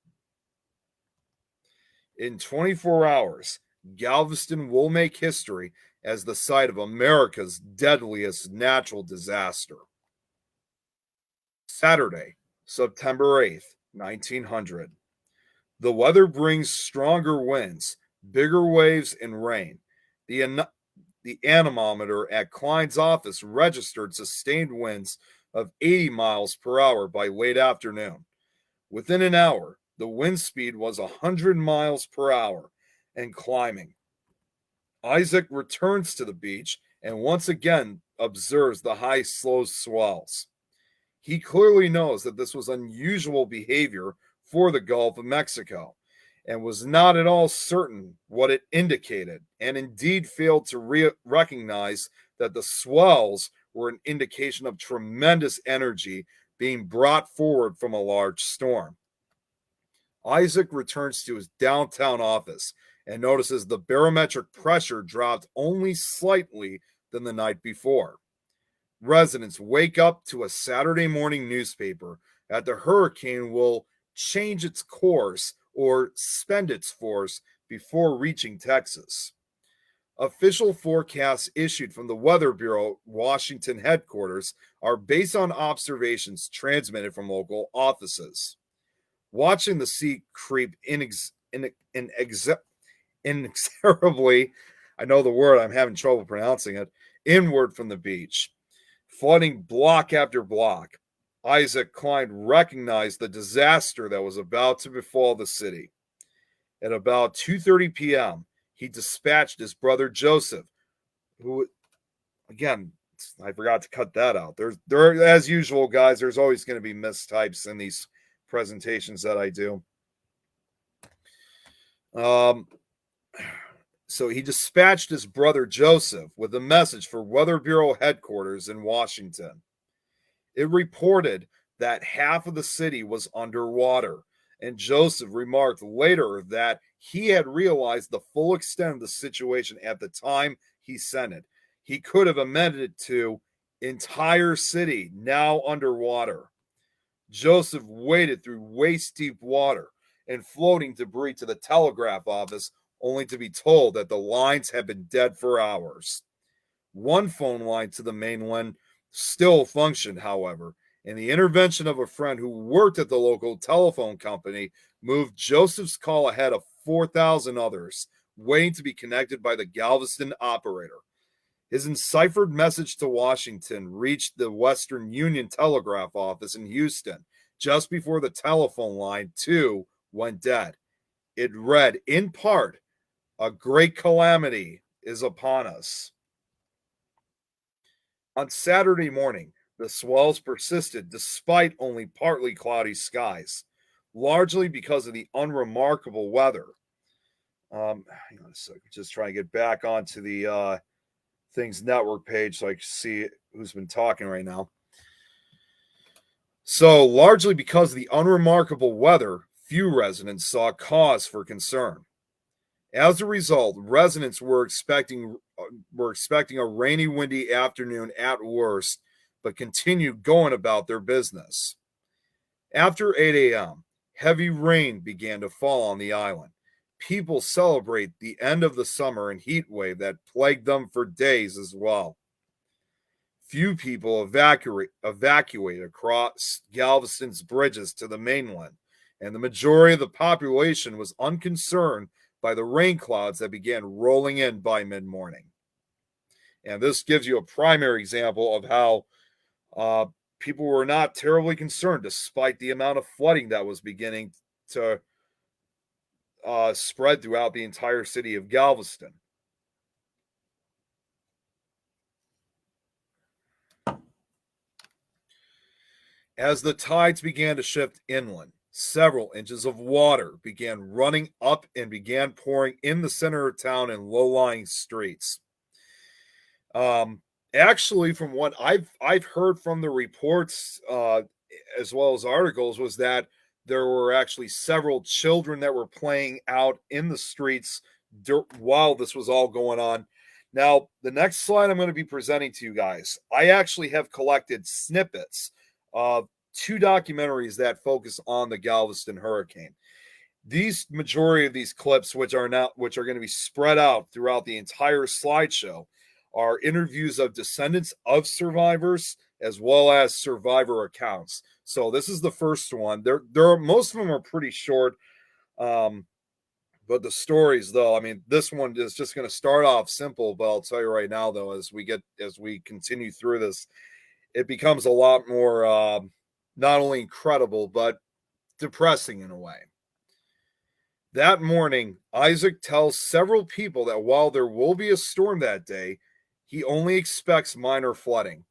In 24 hours, Galveston will make history as the site of America's deadliest natural disaster. Saturday, September 8th, 1900. The weather brings stronger winds, bigger waves, and rain. The, the anemometer at Klein's office registered sustained winds of 80 miles per hour by late afternoon. Within an hour, the wind speed was 100 miles per hour and climbing. Isaac returns to the beach and once again observes the high, slow swells. He clearly knows that this was unusual behavior for the Gulf of Mexico and was not at all certain what it indicated, and indeed failed to recognize that the swells were an indication of tremendous energy being brought forward from a large storm. Isaac returns to his downtown office and notices the barometric pressure dropped only slightly than the night before. Residents wake up to a Saturday morning newspaper that the hurricane will change its course or spend its force before reaching Texas. Official forecasts issued from the Weather Bureau Washington headquarters are based on observations transmitted from local offices. Watching the sea creep inexorably, I know the word, I'm having trouble pronouncing it, inward from the beach, flooding block after block. Isaac Klein recognized the disaster that was about to befall the city. At about 2:30 p.m., he dispatched his brother Joseph, who, again, I forgot to cut that out. There, as usual, guys, there's always going to be mistypes in these presentations that I do. Um, so he dispatched his brother Joseph with a message for Weather Bureau headquarters in Washington. It reported that half of the city was underwater, and Joseph remarked later that he had realized the full extent of the situation at the time he sent it. He could have amended it to entire city now underwater. Joseph waded through waist deep water and floating debris to the telegraph office, only to be told that the lines had been dead for hours. One phone line to the mainland still functioned, however, and the intervention of a friend who worked at the local telephone company moved Joseph's call ahead of 4,000 others, waiting to be connected by the Galveston operator. His enciphered message to Washington reached the Western Union Telegraph office in Houston just before the telephone line, too, went dead. It read, in part, "A great calamity is upon us." On Saturday morning, the swells persisted despite only partly cloudy skies. largely because of the unremarkable weather. Hang on a second, just trying to get back onto the Things Network page so I can see who's been talking right now. So, largely because of the unremarkable weather, few residents saw cause for concern. As a result, residents were expecting a rainy, windy afternoon at worst, but continued going about their business. After 8 a.m., heavy rain began to fall on the island. People celebrate the end of the summer and heat wave that plagued them for days as well. Few people evacuate across Galveston's bridges to the mainland, and the majority of the population was unconcerned by the rain clouds that began rolling in by mid-morning. And this gives you a primary example of how people were not terribly concerned despite the amount of flooding that was beginning to spread throughout the entire city of Galveston. As the tides began to shift inland, several inches of water began running up and began pouring in the center of town in low-lying streets. Actually, from what I've heard from the reports, as well as articles, was that there were actually several children that were playing out in the streets while this was all going on. Now, the next slide I'm going to be presenting to you guys, I actually have collected snippets of two documentaries that focus on the Galveston hurricane. These majority of these clips, which are going to be spread out throughout the entire slideshow, are interviews of descendants of survivors as well as survivor accounts. So this is the first one. There are most of them are pretty short, but the stories, though, I mean, this one is just going to start off simple. But I'll tell you right now, though, as we continue through this, it becomes a lot more not only incredible but depressing in a way. That morning, Isaac tells several people that while there will be a storm that day, he only expects minor flooding.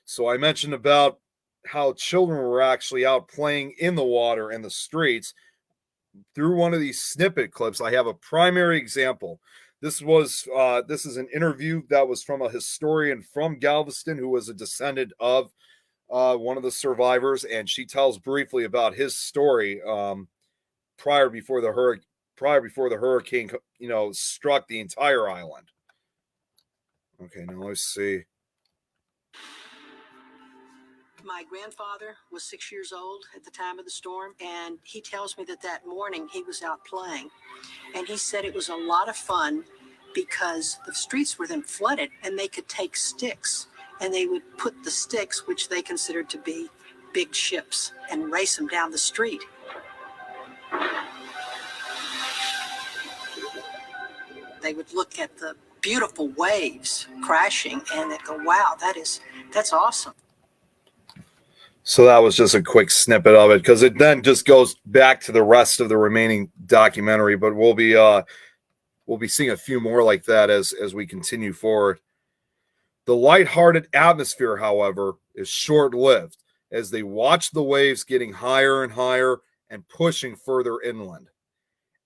So I mentioned about how children were actually out playing in the water in the streets. Through one of these snippet clips, I have a primary example. This is an interview that was from a historian from Galveston who was a descendant of one of the survivors, and she tells briefly about his story prior before the hurricane, struck the entire island. Okay, now let's see. My grandfather was 6 years old at the time of the storm, and he tells me that morning he was out playing, and he said it was a lot of fun because the streets were then flooded, and they could take sticks, and they would put the sticks, which they considered to be big ships, and race them down the street. They would look at the beautiful waves crashing, and they'd go, wow, that's awesome. So that was just a quick snippet of it, because it then just goes back to the rest of the remaining documentary. But we'll be seeing a few more like that as we continue forward. The lighthearted atmosphere, however, is short-lived as they watch the waves getting higher and higher and pushing further inland.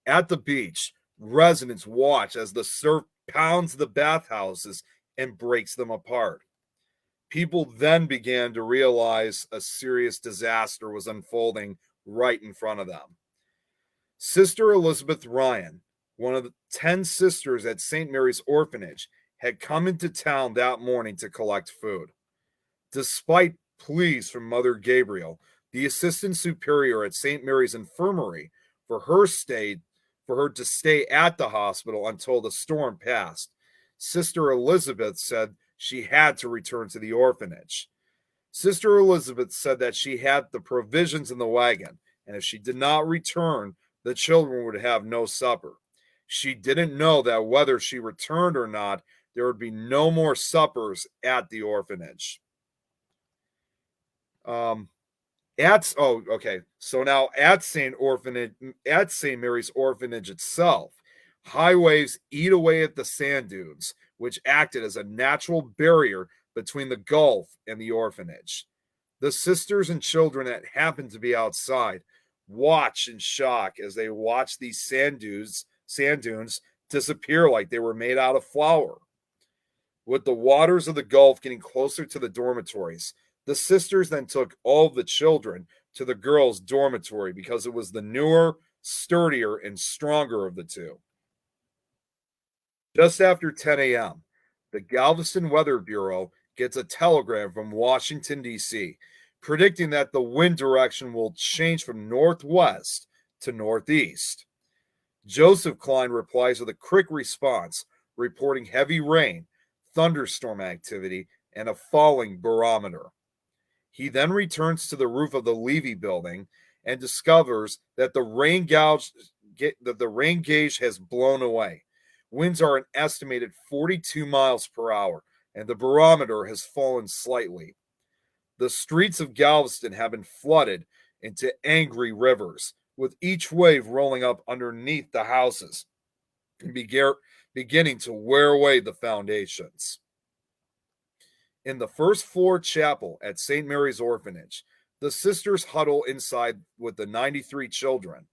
At the beach, residents watch as the surf pounds the bathhouses and breaks them apart. People then began to realize a serious disaster was unfolding right in front of them. Sister Elizabeth Ryan, one of the 10 sisters at St. Mary's Orphanage, had come into town that morning to collect food. Despite pleas from Mother Gabriel, the assistant superior at St. Mary's Infirmary, for her to stay at the hospital until the storm passed, Sister Elizabeth said she had to return to the orphanage. Sister Elizabeth said that she had the provisions in the wagon, and if she did not return, the children would have no supper. She didn't know that whether she returned or not, there would be no more suppers at the orphanage. So now at St. Mary's Orphanage itself, high waves eat away at the sand dunes, which acted as a natural barrier between the Gulf and the orphanage. The sisters and children that happened to be outside watch in shock as they watch these sand dunes disappear like they were made out of flour. With the waters of the Gulf getting closer to the dormitories, the sisters then took all of the children to the girls' dormitory because it was the newer, sturdier, and stronger of the two. Just after 10 a.m., the Galveston Weather Bureau gets a telegram from Washington, D.C., predicting that the wind direction will change from northwest to northeast. Joseph Klein replies with a quick response, reporting heavy rain, thunderstorm activity, and a falling barometer. He then returns to the roof of the Levy building and discovers that the rain gauge has blown away. Winds are an estimated 42 miles per hour, and the barometer has fallen slightly. The streets of Galveston have been flooded into angry rivers, with each wave rolling up underneath the houses and beginning to wear away the foundations. In the first floor chapel at St. Mary's Orphanage, the sisters huddle inside with the 93 children.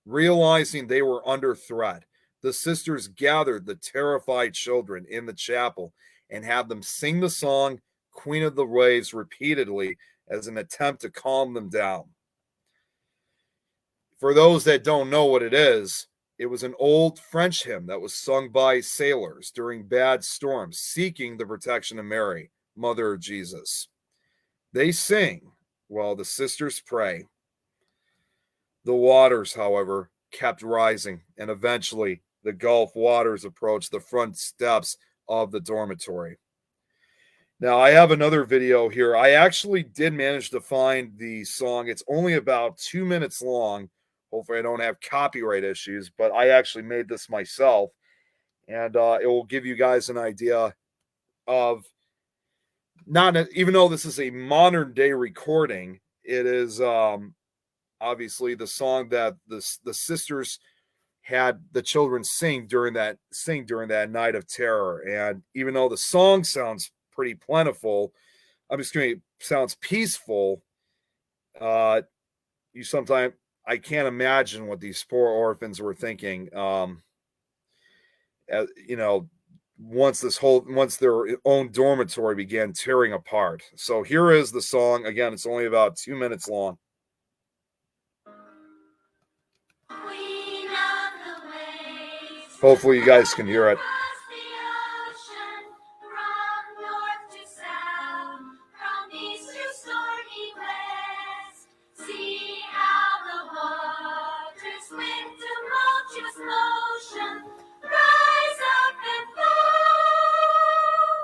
Realizing they were under threat, the sisters gathered the terrified children in the chapel and had them sing the song Queen of the Waves repeatedly as an attempt to calm them down. For those that don't know what it was an old French hymn that was sung by sailors during bad storms, seeking the protection of Mary, Mother of Jesus. They sing while the sisters pray. The waters, however, kept rising, and eventually the Gulf waters approached the front steps of the dormitory. Now, I have another video here. I actually did manage to find the song. It's only about 2 minutes long. Hopefully, I don't have copyright issues, but I actually made this myself, and it will give you guys an idea of even though this is a modern day recording, it is obviously the song that the sisters had the children sing during that night of terror. And even though the song sounds pretty plentiful, sounds peaceful, you sometimes I can't imagine what these poor orphans were thinking. Once their own dormitory began tearing apart. So here is the song. Again, it's only about 2 minutes long. Hopefully you guys can hear it.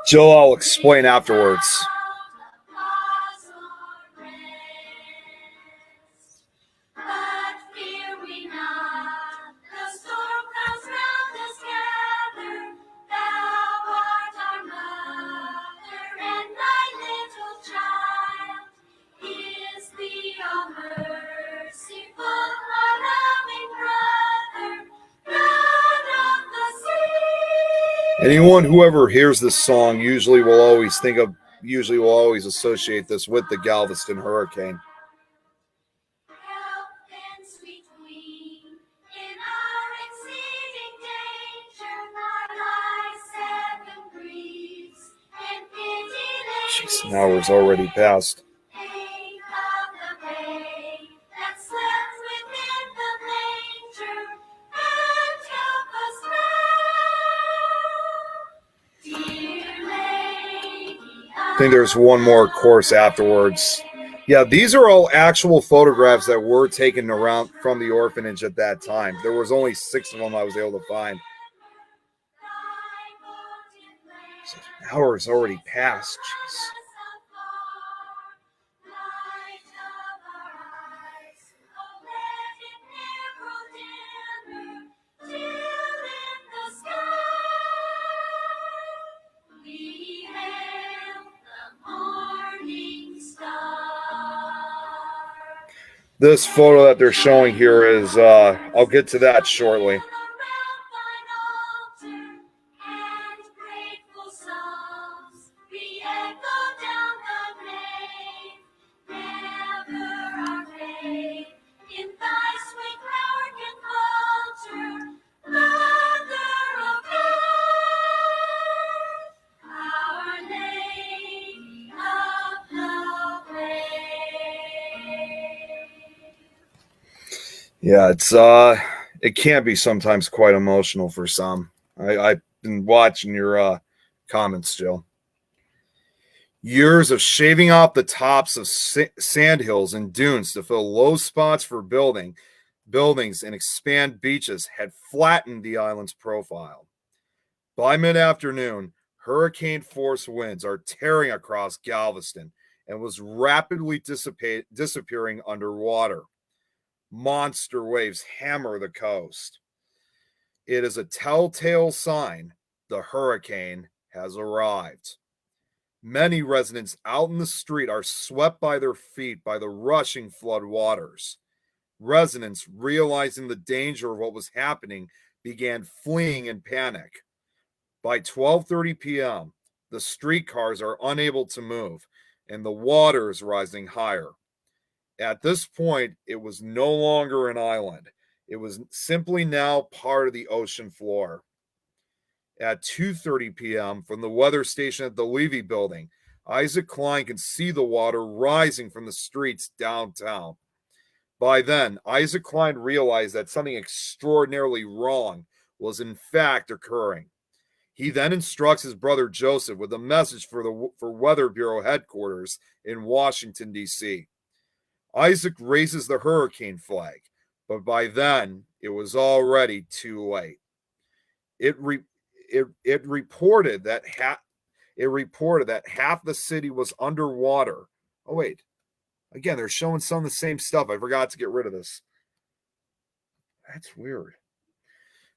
Joe, I'll explain afterwards. Anyone who ever hears this song usually will always associate this with the Galveston hurricane. Jeez, an hour's already passed. I think there's one more course afterwards. Yeah, these are all actual photographs that were taken around from the orphanage at that time. There was only 6 of them I was able to find. So an hour has already passed. Jeez. This photo that they're showing here is, I'll get to that shortly. Yeah, it can be sometimes quite emotional for some. I've been watching your comments, Jill. Years of shaving off the tops of sandhills and dunes to fill low spots for buildings and expand beaches had flattened the island's profile. By mid-afternoon, hurricane force winds are tearing across Galveston and was rapidly disappearing underwater. Monster waves hammer the coast. It is a telltale sign the hurricane has arrived. Many residents out in the street are swept by their feet by the rushing flood waters. Residents, realizing the danger of what was happening, began fleeing in panic. By 12:30 p.m., the streetcars are unable to move and the water is rising higher. At this point, it was no longer an island. It was simply now part of the ocean floor. At 2:30 p.m. from the weather station at the Levy building, Isaac Klein can see the water rising from the streets downtown. By then, Isaac Klein realized that something extraordinarily wrong was in fact occurring. He then instructs his brother Joseph with a message for Weather Bureau headquarters in Washington, D.C. Isaac raises the hurricane flag, but by then it was already too late. It re- it reported that half the city was underwater. Oh wait, again they're showing some of the same stuff. I forgot to get rid of this. That's weird.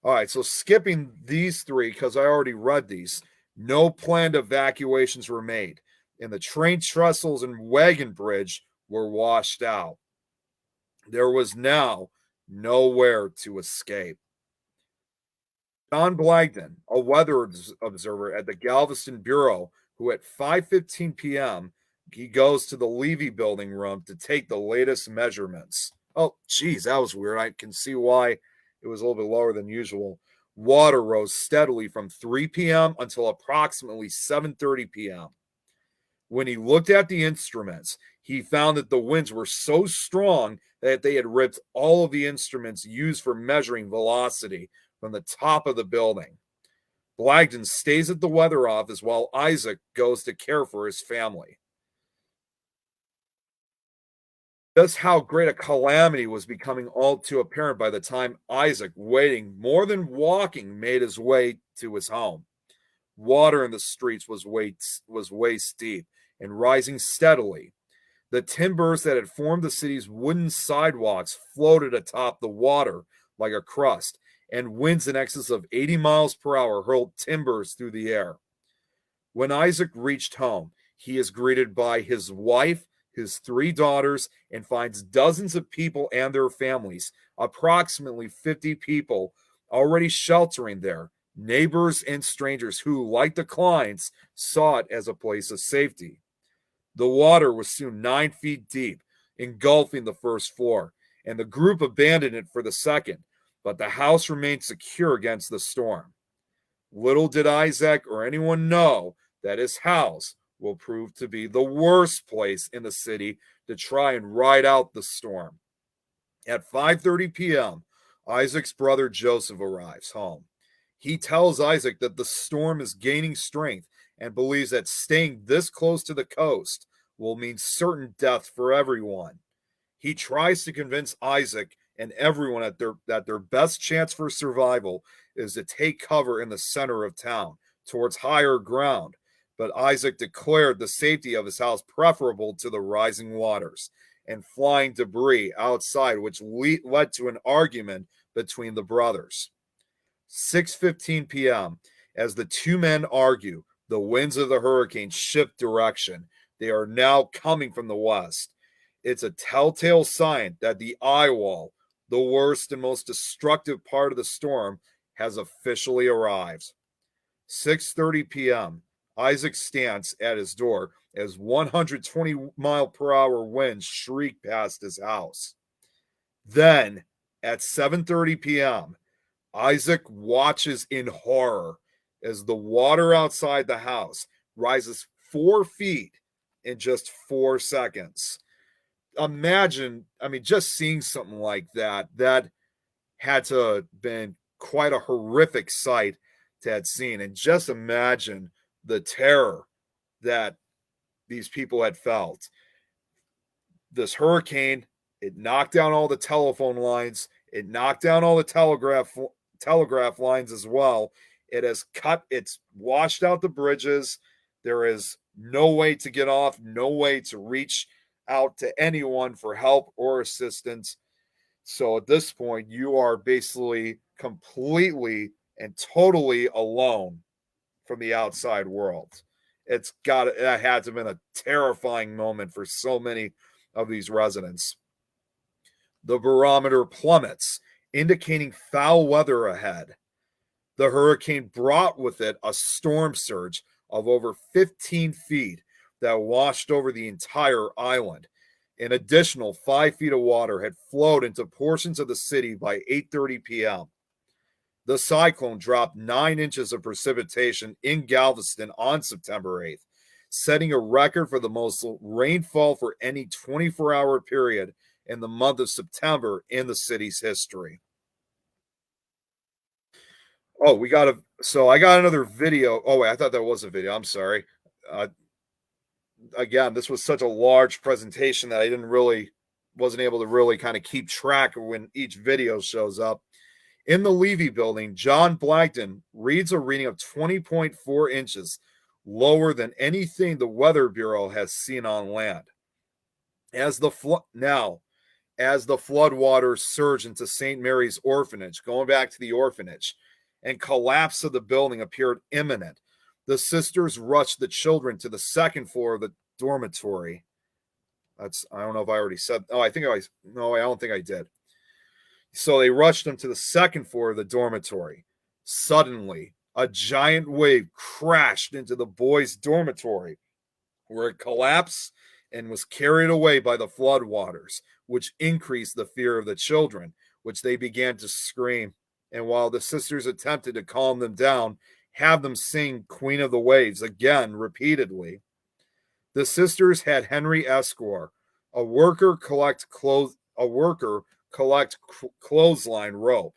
All right, so skipping these three because I already read these. No planned evacuations were made, and the train trestles and wagon bridge were washed out. There was now nowhere to escape. John Blagden, a weather observer at the Galveston Bureau, who at 5:15 p.m. he goes to the Levy building room to take the latest measurements. Oh, geez, that was weird. I can see why it was a little bit lower than usual. Water rose steadily from 3 p.m. until approximately 7:30 p.m. When he looked at the instruments, he found that the winds were so strong that they had ripped all of the instruments used for measuring velocity from the top of the building. Blagden stays at the weather office while Isaac goes to care for his family. Just how great a calamity was becoming all too apparent by the time Isaac, waiting more than walking, made his way to his home. Water in the streets was waist deep and rising steadily. The timbers that had formed the city's wooden sidewalks floated atop the water like a crust, and winds in excess of 80 miles per hour hurled timbers through the air. When Isaac reached home, he is greeted by his wife, his three daughters, and finds dozens of people and their families, approximately 50 people, already sheltering there, neighbors and strangers who, like the Kleins, saw it as a place of safety. The water was soon 9 feet deep, engulfing the first floor, and the group abandoned it for the second, but the house remained secure against the storm. Little did Isaac or anyone know that his house will prove to be the worst place in the city to try and ride out the storm. At 5:30 p.m., Isaac's brother Joseph arrives home. He tells Isaac that the storm is gaining strength and believes that staying this close to the coast will mean certain death for everyone. He tries to convince Isaac and everyone that their best chance for survival is to take cover in the center of town towards higher ground. But Isaac declared the safety of his house preferable to the rising waters and flying debris outside, which led to an argument between the brothers. 6:15 p.m. As the two men argue, the winds of the hurricane shift direction. They are now coming from the west. It's a telltale sign that the eye wall, the worst and most destructive part of the storm, has officially arrived. 6:30 p.m. Isaac stands at his door as 120-mile-per-hour winds shriek past his house. Then, at 7:30 p.m., Isaac watches in horror as the water outside the house rises 4 feet in just 4 seconds. imagine, I mean, just seeing something like that, that had to have been quite a horrific sight to have seen. And just imagine the terror that these people had felt. This hurricane, it knocked down all the telephone lines, it knocked down all the telegraph lines as well. It's washed out the bridges. There is no way to get off, no way to reach out to anyone for help or assistance. So at this point, you are basically completely and totally alone from the outside world. That had to have been a terrifying moment for so many of these residents. The barometer plummets, indicating foul weather ahead. The hurricane brought with it a storm surge of over 15 feet that washed over the entire island. An additional 5 feet of water had flowed into portions of the city by 8:30 p.m. The cyclone dropped 9 inches of precipitation in Galveston on September 8th, setting a record for the most rainfall for any 24-hour period in the month of September in the city's history. Oh, I got another video. Oh, wait, I thought that was a video. I'm sorry. Uh, Again, this was such a large presentation that wasn't able to really kind of keep track of when each video shows up. In the Levy building, John Blagden reads a reading of 20.4 inches, lower than anything the Weather Bureau has seen on land. As the floodwaters surge into St. Mary's Orphanage, going back to the orphanage, and collapse of the building appeared imminent, the sisters rushed the children to the second floor of the dormitory. I don't know if I already said. Oh, I don't think I did. So they rushed them to the second floor of the dormitory. Suddenly, a giant wave crashed into the boys' dormitory, where it collapsed and was carried away by the floodwaters, which increased the fear of the children, which they began to scream. And while the sisters attempted to calm them down, have them sing Queen of the Waves again repeatedly, the sisters had Henry Esquire, a worker, collect clothesline rope.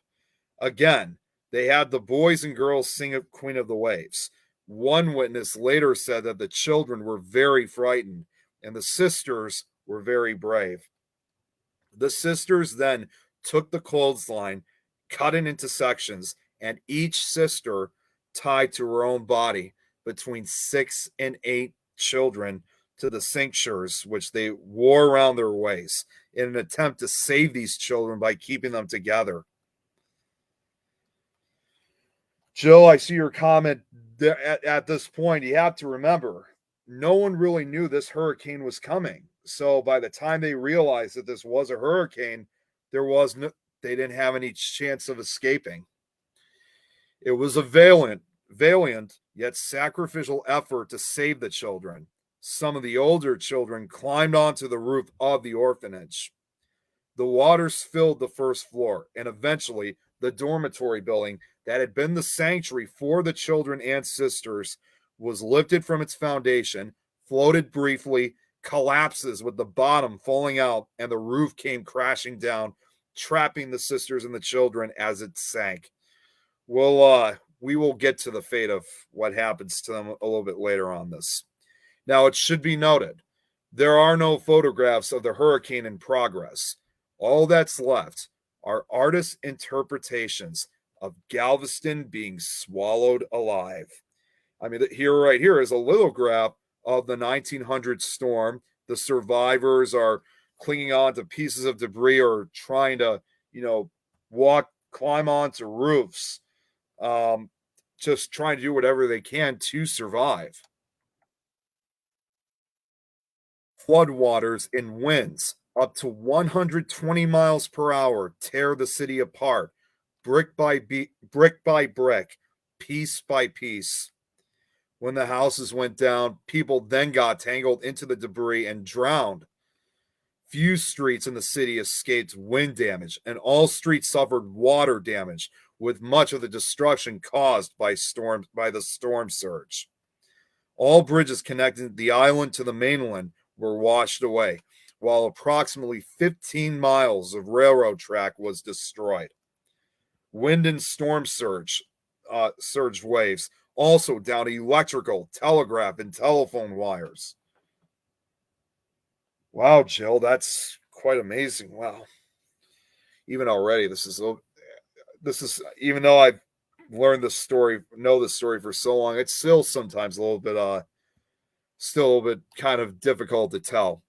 Again, they had the boys and girls sing Queen of the Waves. One witness later said that the children were very frightened and the sisters were very brave. The sisters then took the clothesline, cut it into sections, and each sister tied to her own body between 6 and 8 children to the cinctures, which they wore around their waists in an attempt to save these children by keeping them together. Jill, I see your comment at this point. You have to remember, no one really knew this hurricane was coming. So by the time they realized that this was a hurricane, they didn't have any chance of escaping. It was a valiant yet sacrificial effort to save the children. Some of the older children climbed onto the roof of the orphanage. The waters filled the first floor, and eventually the dormitory building that had been the sanctuary for the children and sisters was lifted from its foundation, floated briefly, collapses with the bottom falling out, and the roof came crashing down, trapping the sisters and the children as it sank. We will get to the fate of what happens to them a little bit later on this. Now, it should be noted, there are no photographs of the hurricane in progress. All that's left are artists' interpretations of Galveston being swallowed alive. I mean, right here is a lithograph of the 1900 storm. The survivors are clinging on to pieces of debris or trying to, climb onto roofs, just trying to do whatever they can to survive. Floodwaters and winds up to 120 miles per hour tear the city apart, brick by brick, piece by piece. When the houses went down, people then got tangled into the debris and drowned. Few streets in the city escaped wind damage, and all streets suffered water damage, with much of the destruction caused by the storm surge. All bridges connecting the island to the mainland were washed away, while approximately 15 miles of railroad track was destroyed. Wind and storm surge waves also downed electrical, telegraph, and telephone wires. Wow, Jill, that's quite amazing. Wow. Even already, this is even though I've learned this story, know this story for so long, it's still sometimes a little bit kind of difficult to tell.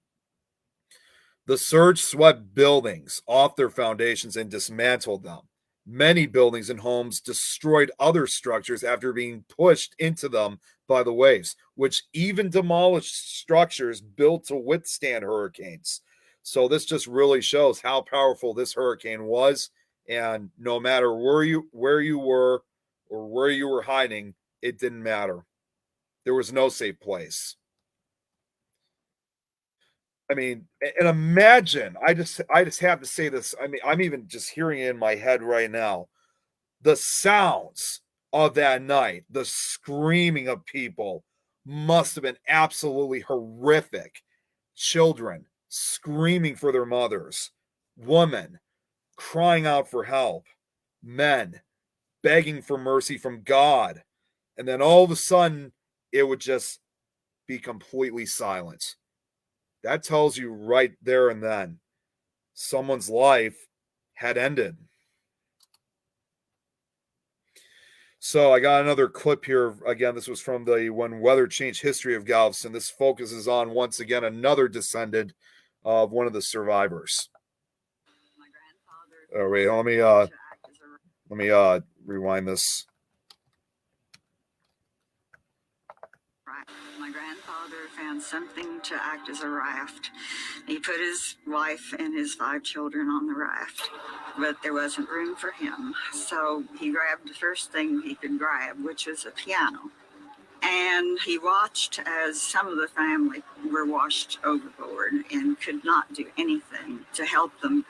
The surge swept buildings off their foundations and dismantled them. Many buildings and homes destroyed other structures after being pushed into them by the waves, which even demolished structures built to withstand hurricanes. So this just really shows how powerful this hurricane was, and no matter where you were or where you were hiding, it didn't matter. There was no safe place. I mean, and imagine, I just have to say this. I mean, I'm even just hearing it in my head right now. The sounds of that night, the screaming of people must have been absolutely horrific. Children screaming for their mothers, women crying out for help, men begging for mercy from God. And then all of a sudden, it would just be completely silent. That tells you right there and then someone's life had ended. So I got another clip here. Again, this was from the When Weather Changed History of Galveston. This focuses on, once again, another descendant of one of the survivors. Oh, wait, let me rewind this. My grandfather found something to act as a raft. He put his wife and his 5 children on the raft, but there wasn't room for him. So he grabbed the first thing he could grab, which was a piano. And he watched as some of the family were washed overboard and could not do anything to help them.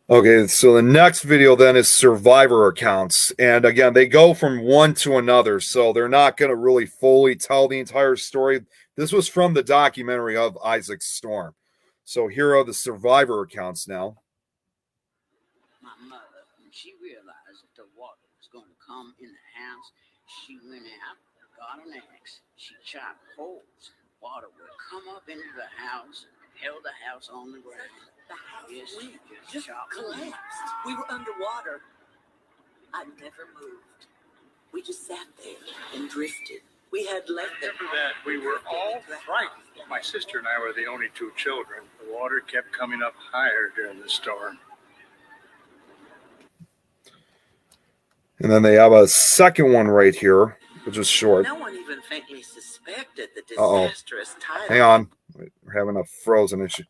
Okay, so the next video then is survivor accounts. And again, they go from one to another, so they're not going to really fully tell the entire story. This was from the documentary of Isaac Storm. So here are the survivor accounts now. My mother, when she realized that the water was going to come in the house, she went out, got an axe. She chopped holes. Water would come up into the house and held the house on the ground. The house Yes, just collapsed. We were underwater. I never moved. We just sat there and drifted. We had left them. Remember that we were all frightened. My sister and I were the only 2 children. The water kept coming up higher during the storm. And then they have a second one right here, which is short. No one even faintly suspected the disastrous tidal. Hang on. We're having a frozen issue.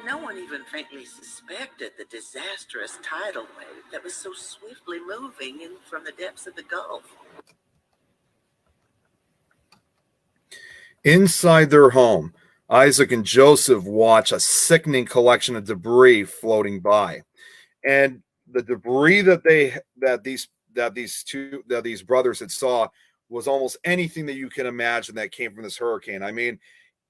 No one even faintly suspected the disastrous tidal wave that was so swiftly moving in from the depths of the Gulf. Inside their home, Isaac and Joseph watch a sickening collection of debris floating by. And the debris that these brothers had saw was almost anything that you can imagine that came from this hurricane. I mean,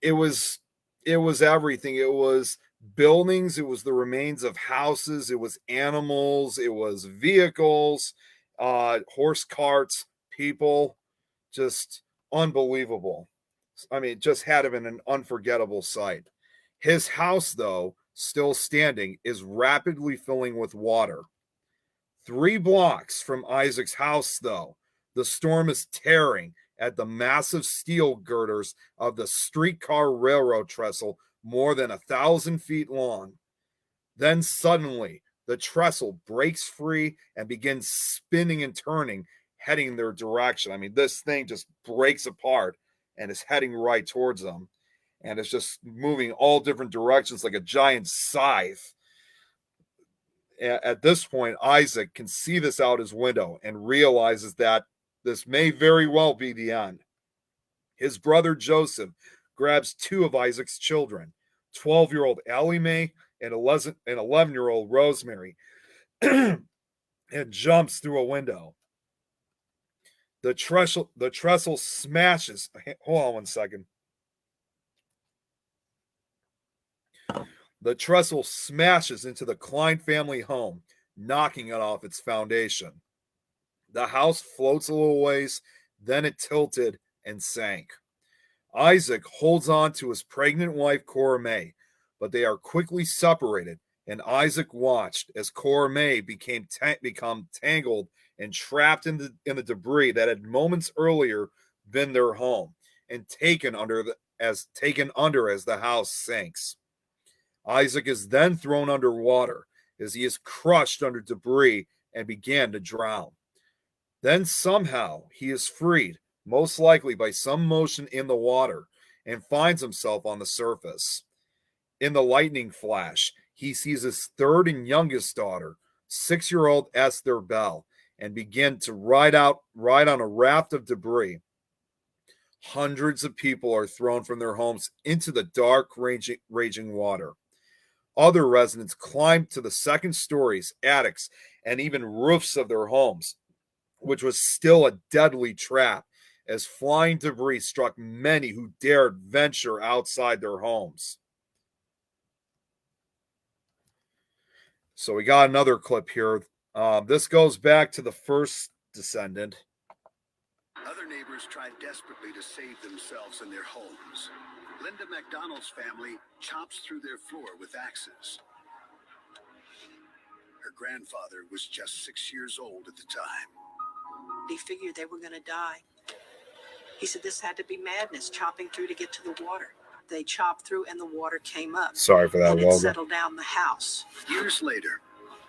it was everything. It was buildings, it was the remains of houses, it was animals, it was vehicles, horse carts, people. Just unbelievable. I mean, just had been an unforgettable sight. His house, though, still standing, is rapidly filling with water. 3 blocks from Isaac's house, though, the storm is tearing at the massive steel girders of the streetcar railroad trestle, more than 1,000 feet long. Then suddenly, the trestle breaks free and begins spinning and turning, heading their direction. I mean, this thing just breaks apart and is heading right towards them. And it's just moving all different directions like a giant scythe. At this point, Isaac can see this out his window and realizes that this may very well be the end. His brother Joseph grabs 2 of Isaac's children, 12-year-old Allie Mae and 11-year-old Rosemary, and jumps through a window. The trestle smashes. Hold on one second. The trestle smashes into the Klein family home, knocking it off its foundation. The house floats a little ways, then it tilted and sank. Isaac holds on to his pregnant wife, Cora May, but they are quickly separated, and Isaac watched as Cora May become tangled and trapped in the debris that had moments earlier been their home, and taken under as the house sinks. Isaac is then thrown underwater as he is crushed under debris and began to drown. Then somehow he is freed, most likely by some motion in the water, and finds himself on the surface. In the lightning flash, he sees his third and youngest daughter, 6-year-old Esther Bell, and begin to ride on a raft of debris. Hundreds of people are thrown from their homes into the dark, raging water. Other residents climbed to the second stories, attics, and even roofs of their homes, which was still a deadly trap as flying debris struck many who dared venture outside their homes. So we got another clip here. This goes back to the first descendant. Other neighbors tried desperately to save themselves and their homes. Linda McDonald's family chops through their floor with axes. Her grandfather was just 6 years old at the time. He figured they were going to die. He said this had to be madness, chopping through to get to the water. They chopped through and the water came up. Sorry for that, and it logo. settled down the house. Years later,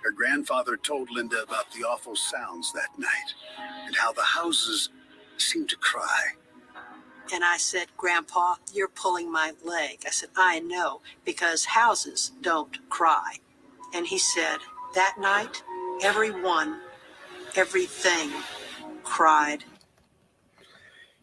her grandfather told Linda about the awful sounds that night and how the houses seemed to cry. And I said, Grandpa, you're pulling my leg. I said, I know, because houses don't cry. And he said, that night, everyone, everything cried.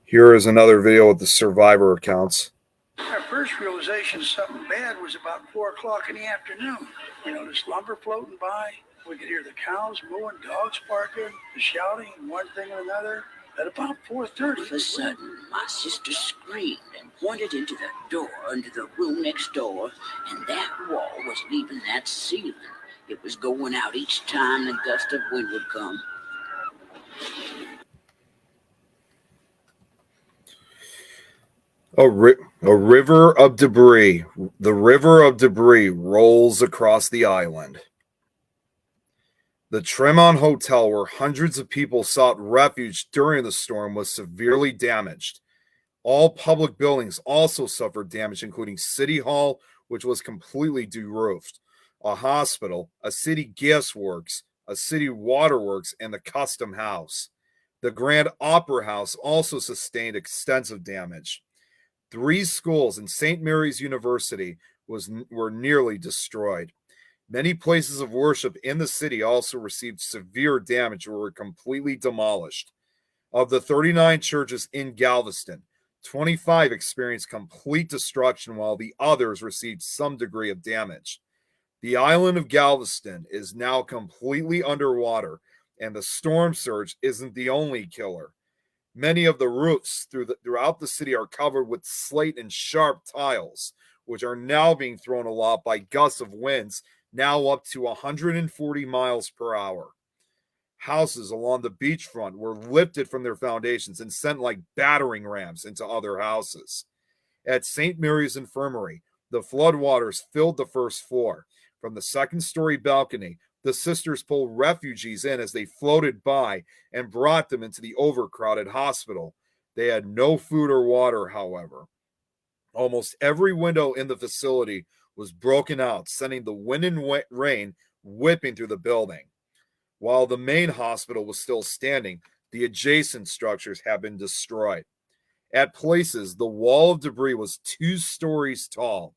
Here is another video with the survivor accounts. Our first realization something bad was about 4 o'clock in the afternoon. We noticed lumber floating by. We could hear the cows mooing, dogs barking, the shouting, one thing or another. At about 4:30, All of a sudden, my sister screamed and pointed into the door under the room next door, and that wall was leaving that ceiling. It was going out each time the gust of wind would come. A river of debris. The river of debris rolls across the island. The Tremont Hotel, where hundreds of people sought refuge during the storm, was severely damaged. All public buildings also suffered damage, including City Hall, which was completely de-roofed, a hospital, a city gas works, a city waterworks, and the Custom House. The Grand Opera House also sustained extensive damage. 3 schools and St. Mary's University were nearly destroyed. Many places of worship in the city also received severe damage or were completely demolished. Of the 39 churches in Galveston, 25 experienced complete destruction, while the others received some degree of damage. The island of Galveston is now completely underwater, and the storm surge isn't the only killer. Many of the roofs throughout the city are covered with slate and sharp tiles, which are now being thrown aloft by gusts of winds now up to 140 miles per hour. Houses along the beachfront were lifted from their foundations and sent like battering rams into other houses. At St. Mary's Infirmary, the floodwaters filled the first floor. From the second-story balcony, the sisters pulled refugees in as they floated by and brought them into the overcrowded hospital. They had no food or water, however. Almost every window in the facility was broken out, sending the wind and rain whipping through the building. While the main hospital was still standing, the adjacent structures have been destroyed. At places, the wall of debris was 2 stories tall.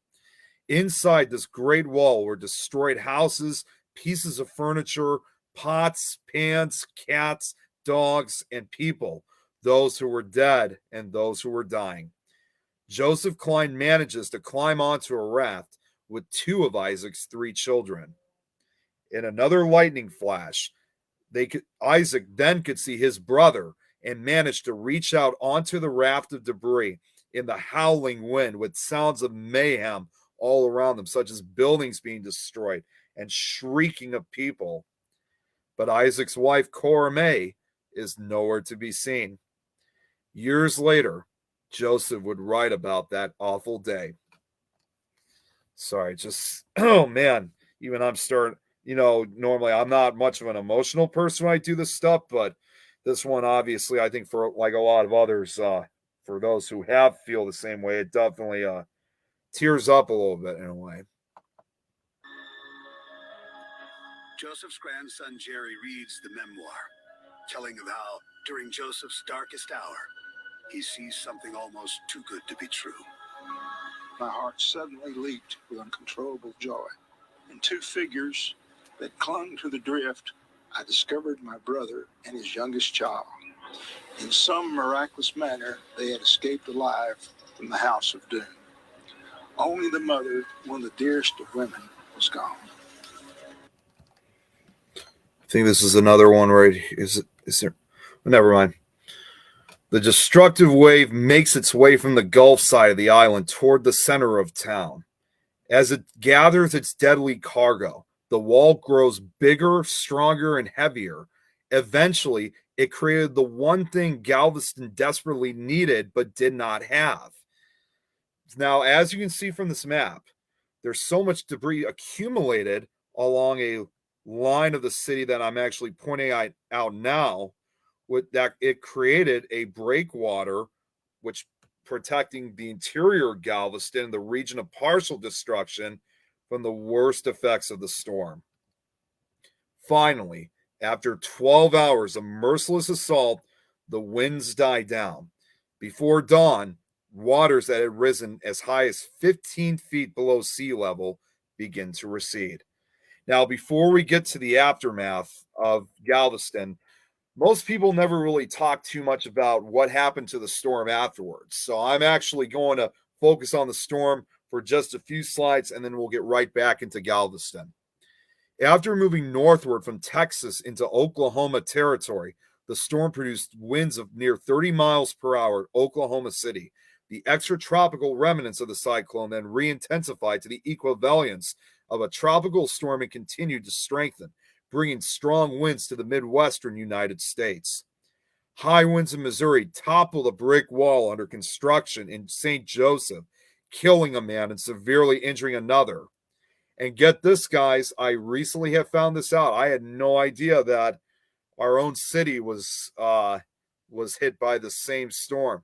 Inside this great wall were destroyed houses, pieces of furniture, pots, pans, cats, dogs, and people, those who were dead and those who were dying. Joseph Klein manages to climb onto a raft with 2 of Isaac's 3 children. In another lightning flash, Isaac then could see his brother and managed to reach out onto the raft of debris in the howling wind with sounds of mayhem all around them, such as buildings being destroyed and shrieking of people. But Isaac's wife, Cora May, is nowhere to be seen. Years later, Joseph would write about that awful day. Sorry, just, oh man, even I'm starting, normally I'm not much of an emotional person when I do this stuff, but this one, obviously, I think for like a lot of others, for those who feel the same way, it definitely tears up a little bit in a way. Joseph's grandson Jerry reads the memoir, telling of how, during Joseph's darkest hour, he sees something almost too good to be true. My heart suddenly leaped with uncontrollable joy. In two figures that clung to the drift, I discovered my brother and his youngest child. In some miraculous manner, they had escaped alive from the house of doom. Only the mother, one of the dearest of women, was gone. I think this is another one where is there? Never mind. The destructive wave makes its way from the Gulf side of the island toward the center of town. As it gathers its deadly cargo, the wall grows bigger, stronger, and heavier. Eventually, it created the one thing Galveston desperately needed but did not have. Now, as you can see from this map, there's so much debris accumulated along a line of the city that I'm actually pointing out now, with that it created a breakwater, which protecting the interior of Galveston, the region of partial destruction from the worst effects of the storm. Finally, after 12 hours of merciless assault, the winds died down. Before dawn, waters that had risen as high as 15 feet below sea level begin to recede. Now, before we get to the aftermath of Galveston, most people never really talk too much about what happened to the storm afterwards. So I'm actually going to focus on the storm for just a few slides, and then we'll get right back into Galveston. After moving northward from Texas into Oklahoma territory, the storm produced winds of near 30 miles per hour at Oklahoma City. The extratropical remnants of the cyclone then re-intensified to the equivalence of a tropical storm and continued to strengthen, bringing strong winds to the Midwestern United States. High winds in Missouri toppled a brick wall under construction in St. Joseph, killing a man and severely injuring another. And get this, guys, I recently have found this out. I had no idea that our own city was hit by the same storm.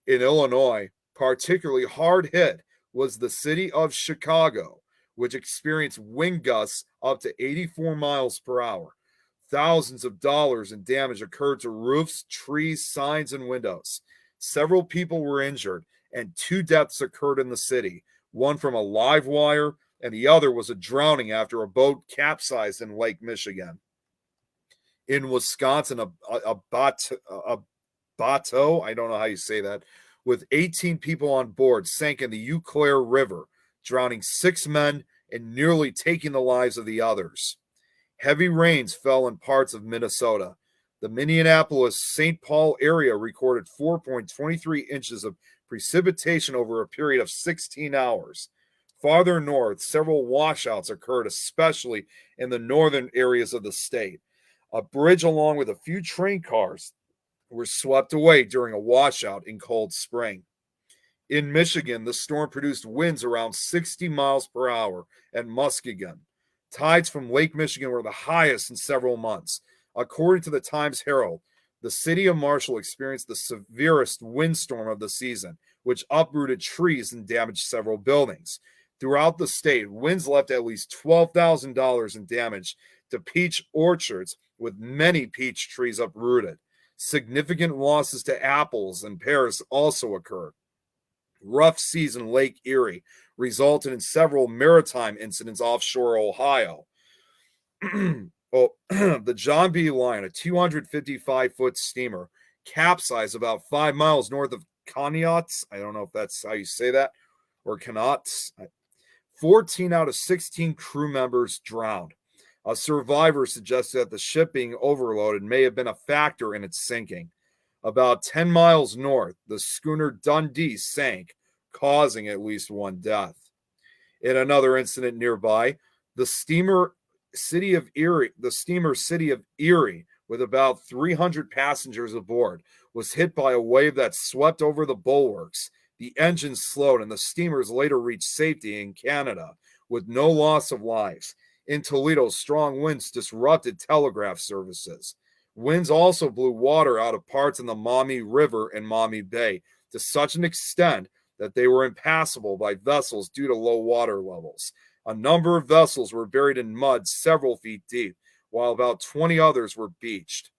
In Illinois, particularly hard hit was the city of Chicago, which experienced wind gusts up to 84 miles per hour. Thousands of dollars in damage occurred to roofs, trees, signs, and windows. Several people were injured, and 2 deaths occurred in the city, one from a live wire, and the other was a drowning after a boat capsized in Lake Michigan. In Wisconsin, a bateau, I don't know how you say that, with 18 people on board sank in the Eau Claire River, drowning 6 men and nearly taking the lives of the others. Heavy rains fell in parts of Minnesota. The Minneapolis-St. Paul area recorded 4.23 inches of precipitation over a period of 16 hours. Farther north, several washouts occurred, especially in the northern areas of the state. A bridge along with a few train cars were swept away during a washout in Cold Spring. In Michigan, the storm produced winds around 60 miles per hour at Muskegon. Tides from Lake Michigan were the highest in several months. According to the Times Herald, the city of Marshall experienced the severest windstorm of the season, which uprooted trees and damaged several buildings. Throughout the state, winds left at least $12,000 in damage to peach orchards, with many peach trees uprooted. Significant losses to apples and pears also occurred. Rough seas in Lake Erie resulted in several maritime incidents offshore Ohio. The John B. Lion, a 255-foot steamer, capsized about 5 miles north of Conneaut. I don't know if that's how you say that, or Conneaut. 14 out of 16 crew members drowned. A survivor suggested that the ship being overloaded may have been a factor in its sinking. About 10 miles north, the schooner Dundee sank, causing at least 1 death. In another incident nearby, the steamer City of Erie, with about 300 passengers aboard, was hit by a wave that swept over the bulwarks. The engines slowed, and the steamers later reached safety in Canada with no loss of lives. In Toledo, strong winds disrupted telegraph services. Winds also blew water out of parts in the Maumee River and Maumee Bay to such an extent that they were impassable by vessels due to low water levels. A number of vessels were buried in mud several feet deep, while about 20 others were beached.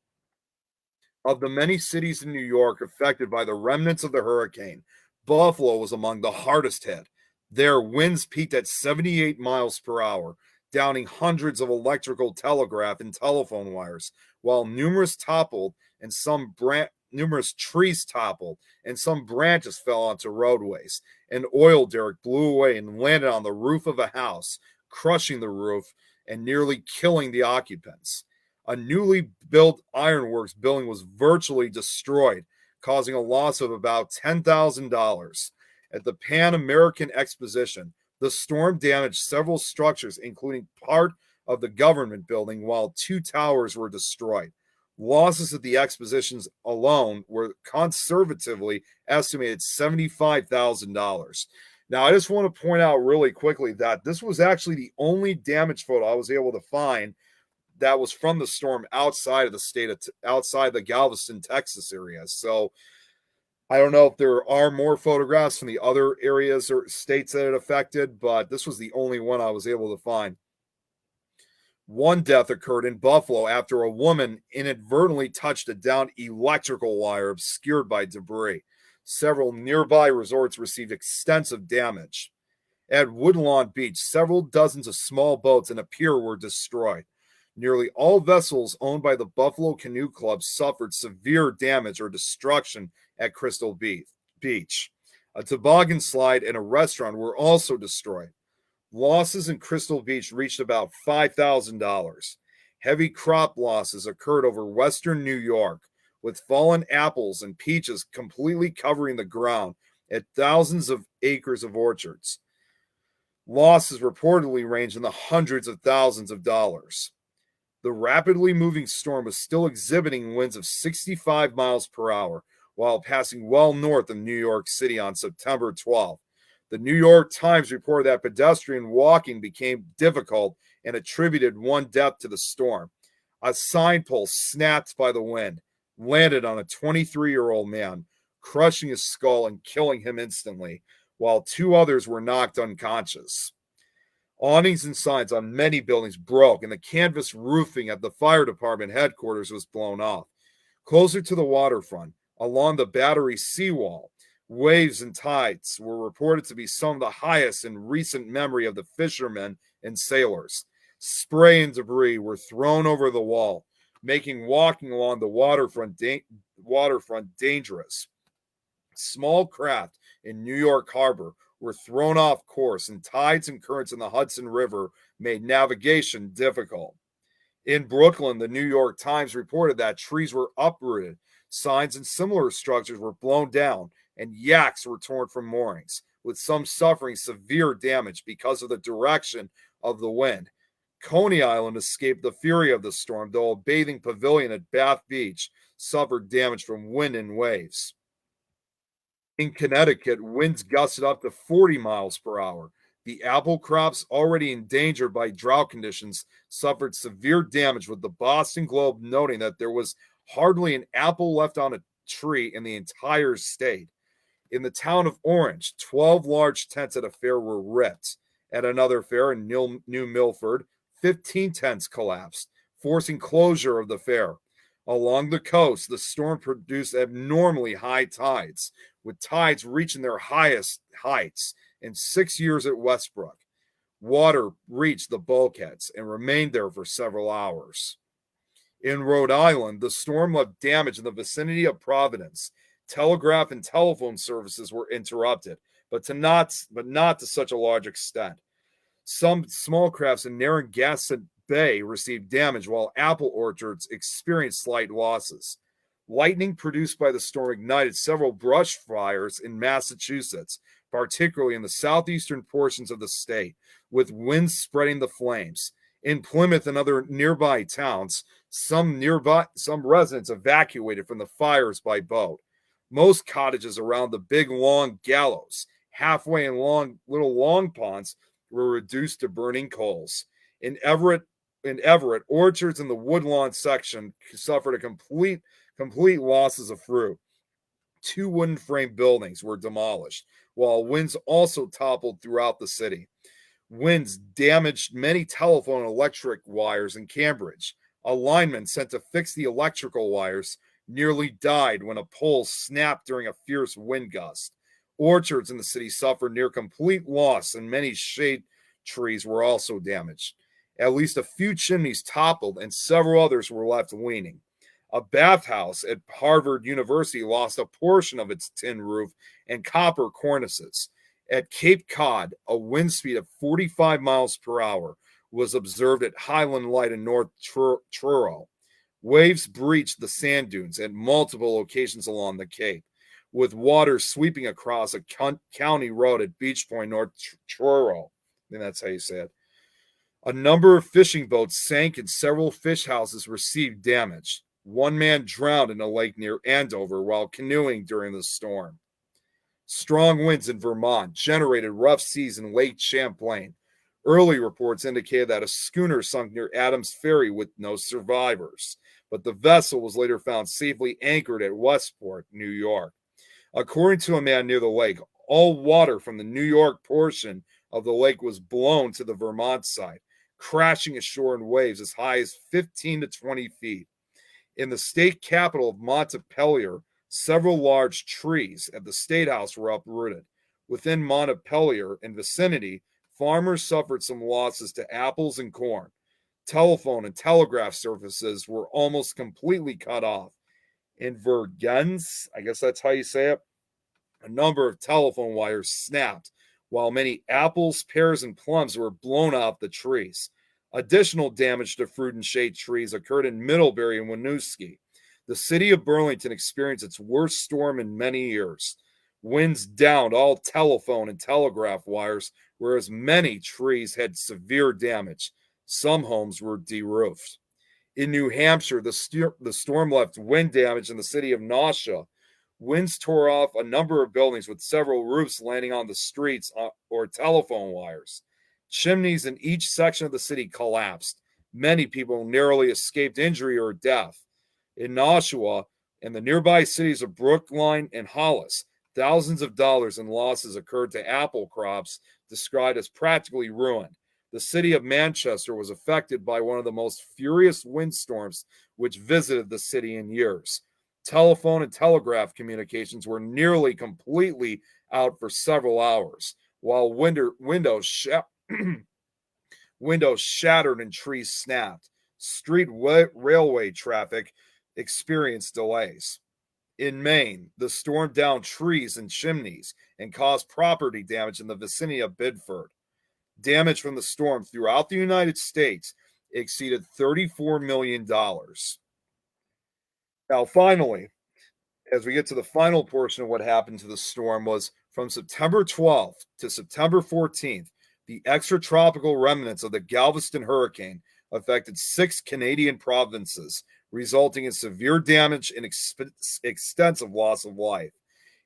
Of the many cities in New York affected by the remnants of the hurricane, Buffalo was among the hardest hit. There, winds peaked at 78 miles per hour, downing hundreds of electrical, telegraph, and telephone wires, while numerous trees toppled and some branches fell onto roadways. An oil derrick blew away and landed on the roof of a house, crushing the roof and nearly killing the occupants. A newly built ironworks building was virtually destroyed, causing a loss of about $10,000. At the Pan American Exposition, the storm damaged several structures, including part of the government building, while 2 towers were destroyed. Losses at the expositions alone were conservatively estimated $75,000. Now, I just want to point out really quickly that this was actually the only damage photo I was able to find that was from the storm outside of the outside the Galveston, Texas area. So I don't know if there are more photographs from the other areas or states that it affected, but this was the only one I was able to find. One death occurred in Buffalo after a woman inadvertently touched a downed electrical wire obscured by debris. Several nearby resorts received extensive damage. At Woodlawn Beach, several dozens of small boats and a pier were destroyed. Nearly all vessels owned by the Buffalo Canoe Club suffered severe damage or destruction at Crystal Beach. A toboggan slide and a restaurant were also destroyed. Losses in Crystal Beach reached about $5,000. Heavy crop losses occurred over western New York, with fallen apples and peaches completely covering the ground at thousands of acres of orchards. Losses reportedly range in the hundreds of thousands of dollars. The rapidly moving storm was still exhibiting winds of 65 miles per hour while passing well north of New York City on September 12th. The New York Times reported that pedestrian walking became difficult and attributed one death to the storm. A sign pole snapped by the wind, landed on a 23-year-old man, crushing his skull and killing him instantly, while 2 others were knocked unconscious. Awnings and signs on many buildings broke, and the canvas roofing at the fire department headquarters was blown off. Closer to the waterfront, along the Battery seawall, waves and tides were reported to be some of the highest in recent memory of the fishermen and sailors. Spray and debris were thrown over the wall, making walking along the waterfront dangerous. Small craft in New York Harbor were thrown off course, and tides and currents in the Hudson River made navigation difficult. In Brooklyn, the New York Times reported that trees were uprooted, signs and similar structures were blown down, and yaks were torn from moorings, with some suffering severe damage because of the direction of the wind. Coney Island escaped the fury of the storm, though a bathing pavilion at Bath Beach suffered damage from wind and waves. In Connecticut, winds gusted up to 40 miles per hour. The apple crops, already endangered by drought conditions, suffered severe damage, with the Boston Globe noting that there was hardly an apple left on a tree in the entire state. In the town of Orange, 12 large tents at a fair were ripped. At another fair in New Milford, 15 tents collapsed, forcing closure of the fair. Along the coast, the storm produced abnormally high tides, with tides reaching their highest heights in 6 years at Westbrook. Water reached the bulkheads and remained there for several hours. In Rhode Island, the storm left damage in the vicinity of Providence. Telegraph and telephone services were interrupted, but not to such a large extent. Some small crafts in Narragansett Bay received damage, while apple orchards experienced slight losses. Lightning produced by the storm ignited several brush fires in Massachusetts, particularly in the southeastern portions of the state, with winds spreading the flames. In Plymouth and other nearby towns, some residents evacuated from the fires by boat. Most cottages around the big long gallows, halfway in little long ponds, were reduced to burning coals. In Everett, orchards in the Woodlawn section suffered a complete losses of fruit. 2 wooden frame buildings were demolished, while winds also toppled throughout the city. Winds damaged many telephone and electric wires in Cambridge. A lineman sent to fix the electrical wires nearly died when a pole snapped during a fierce wind gust. Orchards in the city suffered near complete loss, and many shade trees were also damaged. At least a few chimneys toppled, and several others were left leaning. A bathhouse at Harvard University lost a portion of its tin roof and copper cornices. At Cape Cod, a wind speed of 45 miles per hour was observed at Highland Light in North Truro. Waves breached the sand dunes at multiple locations along the Cape, with water sweeping across a county road at Beach Point, North Truro. I think that's how you say it. A number of fishing boats sank and several fish houses received damage. 1 man drowned in a lake near Andover while canoeing during the storm. Strong winds in Vermont generated rough seas in Lake Champlain. Early reports indicated that a schooner sunk near Adams Ferry with no survivors, but the vessel was later found safely anchored at Westport, New York. According to a man near the lake, all water from the New York portion of the lake was blown to the Vermont side, crashing ashore in waves as high as 15 to 20 feet. In the state capital of Montpelier, several large trees at the State House were uprooted. Within Montpelier and vicinity, farmers suffered some losses to apples and corn. Telephone and telegraph services were almost completely cut off. In Vergennes, I guess that's how you say it, a number of telephone wires snapped, while many apples, pears, and plums were blown off the trees. Additional damage to fruit and shade trees occurred in Middlebury and Winooski. The city of Burlington experienced its worst storm in many years. Winds downed all telephone and telegraph wires, whereas many trees had severe damage. Some homes were de-roofed. In New Hampshire, the storm left wind damage in the city of Nausea. Winds tore off a number of buildings, with several roofs landing on the streets or telephone wires. Chimneys in each section of the city collapsed. Many people narrowly escaped injury or death. In Nashua and the nearby cities of Brookline and Hollis, thousands of dollars in losses occurred to apple crops, described as practically ruined. The city of Manchester was affected by one of the most furious windstorms which visited the city in years. Telephone and telegraph communications were nearly completely out for several hours, while windows shattered and trees snapped. Street railway traffic experienced delays. In Maine, the storm downed trees and chimneys and caused property damage in the vicinity of Bidford. Damage from the storm throughout the United States exceeded $34 million. Now, finally, as we get to the final portion of what happened to the storm, was from September 12th to September 14th, the extratropical remnants of the Galveston hurricane affected 6 Canadian provinces, resulting in severe damage and extensive loss of life.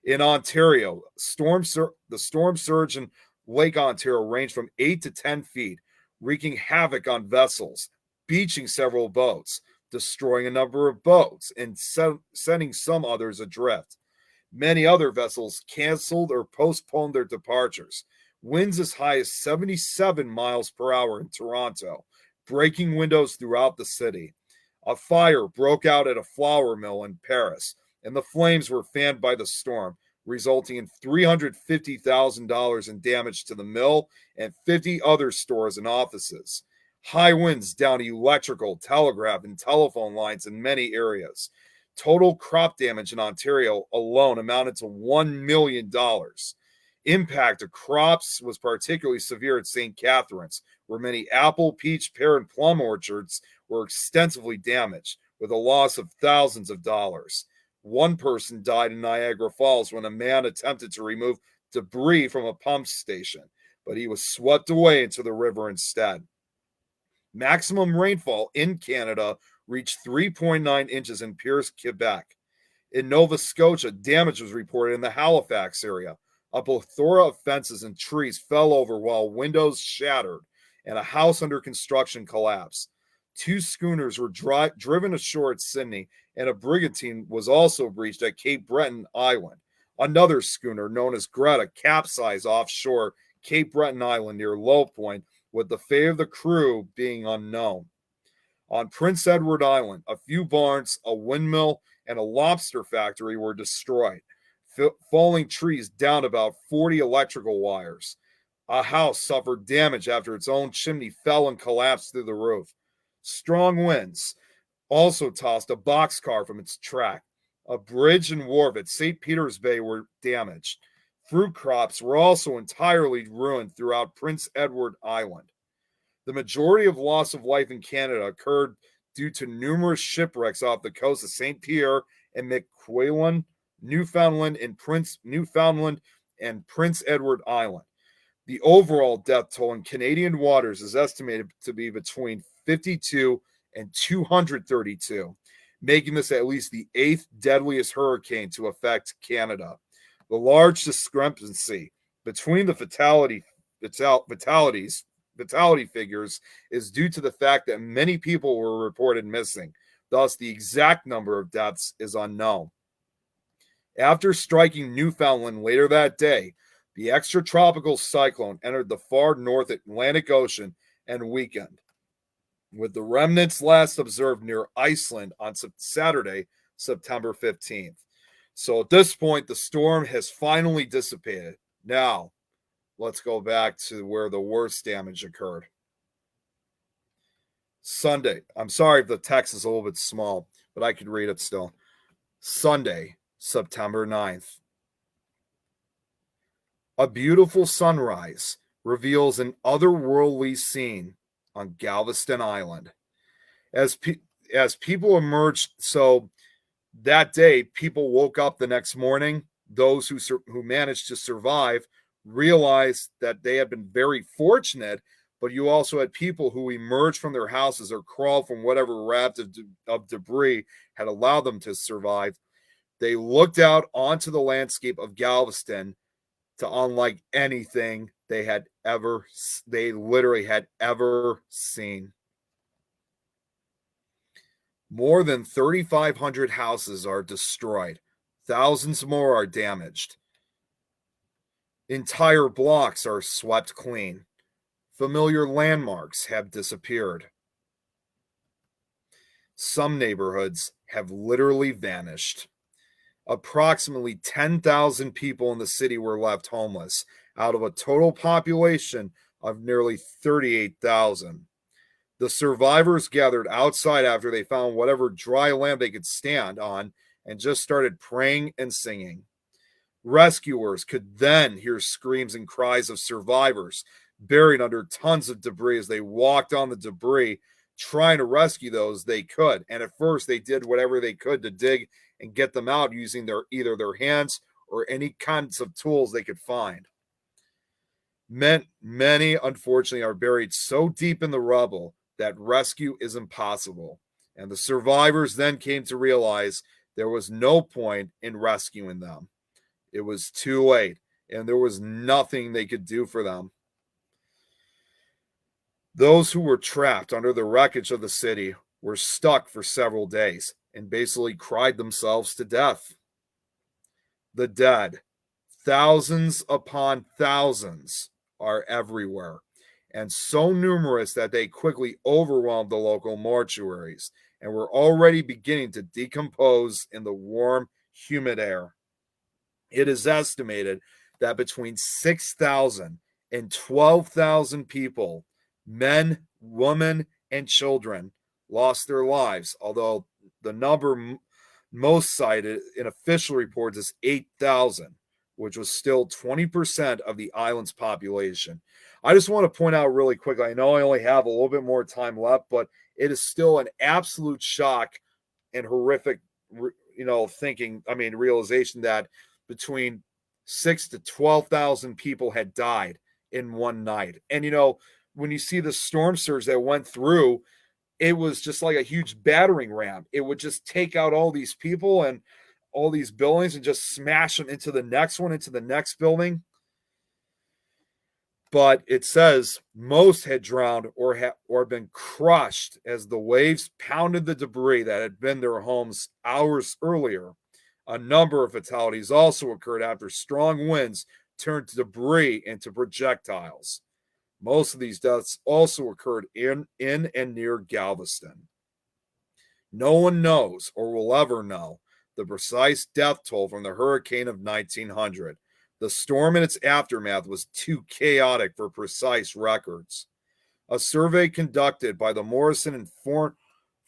In Ontario, the storm surge in Lake Ontario ranged from 8 to 10 feet, wreaking havoc on vessels, beaching several boats, destroying a number of boats, and sending some others adrift. Many other vessels canceled or postponed their departures. Winds as high as 77 miles per hour in Toronto, breaking windows throughout the city. A fire broke out at a flour mill in Paris, and the flames were fanned by the storm, resulting in $350,000 in damage to the mill and 50 other stores and offices. High winds downed electrical, telegraph, and telephone lines in many areas. Total crop damage in Ontario alone amounted to $1 million. Impact of crops was particularly severe at St. Catharines, where many apple, peach, pear, and plum orchards were extensively damaged, with a loss of thousands of dollars. One person died in Niagara Falls when a man attempted to remove debris from a pump station, but he was swept away into the river instead. Maximum rainfall in Canada reached 3.9 inches in Pierce, Quebec. In Nova Scotia, damage was reported in the Halifax area. A plethora of fences and trees fell over while windows shattered and a house under construction collapsed. 2 schooners were driven ashore at Sydney, and a brigantine was also breached at Cape Breton Island. Another schooner, known as Greta, capsized offshore Cape Breton Island near Low Point, with the fate of the crew being unknown. On Prince Edward Island, a few barns, a windmill, and a lobster factory were destroyed. Falling trees downed about 40 electrical wires. A house suffered damage after its own chimney fell and collapsed through the roof. Strong winds also tossed a boxcar from its track. A bridge and wharf at St. Peter's Bay were damaged. Fruit crops were also entirely ruined throughout Prince Edward Island. The majority of loss of life in Canada occurred due to numerous shipwrecks off the coast of St. Pierre and Miquelon, Newfoundland and Prince Edward Island. The overall death toll in Canadian waters is estimated to be between 52 and 232, making this at least the 8th deadliest hurricane to affect Canada. The large discrepancy between the fatality figures is due to the fact that many people were reported missing. Thus, the exact number of deaths is unknown. After striking Newfoundland later that day, the extratropical cyclone entered the far North Atlantic Ocean and weakened, with the remnants last observed near Iceland on Saturday, September 15th. So at this point, the storm has finally dissipated. Now, let's go back to where the worst damage occurred. Sunday. I'm sorry if the text is a little bit small, but I could read it still. Sunday, September 9th. A beautiful sunrise reveals an otherworldly scene on Galveston Island. As people emerged, so that day, people woke up the next morning. Those who managed to survive realized that they had been very fortunate, but you also had people who emerged from their houses or crawled from whatever raft of debris had allowed them to survive. They looked out onto the landscape of Galveston to unlike anything they literally had ever seen. More than 3,500 houses are destroyed. Thousands more are damaged. Entire blocks are swept clean. Familiar landmarks have disappeared. Some neighborhoods have literally vanished. Approximately 10,000 people in the city were left homeless, out of a total population of nearly 38,000. The survivors gathered outside after they found whatever dry land they could stand on and just started praying and singing. Rescuers could then hear screams and cries of survivors buried under tons of debris as they walked on the debris, trying to rescue those they could. And at first, they did whatever they could to dig and get them out using either their hands or any kinds of tools they could find. Many, unfortunately, are buried so deep in the rubble that rescue is impossible. And the survivors then came to realize there was no point in rescuing them. It was too late, and there was nothing they could do for them. Those who were trapped under the wreckage of the city were stuck for several days and basically cried themselves to death. The dead, thousands upon thousands, are everywhere, and so numerous that they quickly overwhelmed the local mortuaries and were already beginning to decompose in the warm, humid air. It is estimated that between 6,000 and 12,000 people, men, women, and children, lost their lives, although the number most cited in official reports is 8,000, which was still 20% of the island's population. I just want to point out really quickly, I know I only have a little bit more time left, but it is still an absolute shock and horrific realization that between 6,000 to 12,000 people had died in one night. And, when you see the storm surge that went through, it was just like a huge battering ram. It would just take out all these people and all these buildings and just smash them into the next one, into the next building. But it says most had drowned or been crushed as the waves pounded the debris that had been their homes hours earlier. A number of fatalities also occurred after strong winds turned debris into projectiles. Most of these deaths also occurred in and near Galveston. No one knows or will ever know the precise death toll from the hurricane of 1900. The storm and its aftermath was too chaotic for precise records. A survey conducted by the Morrison and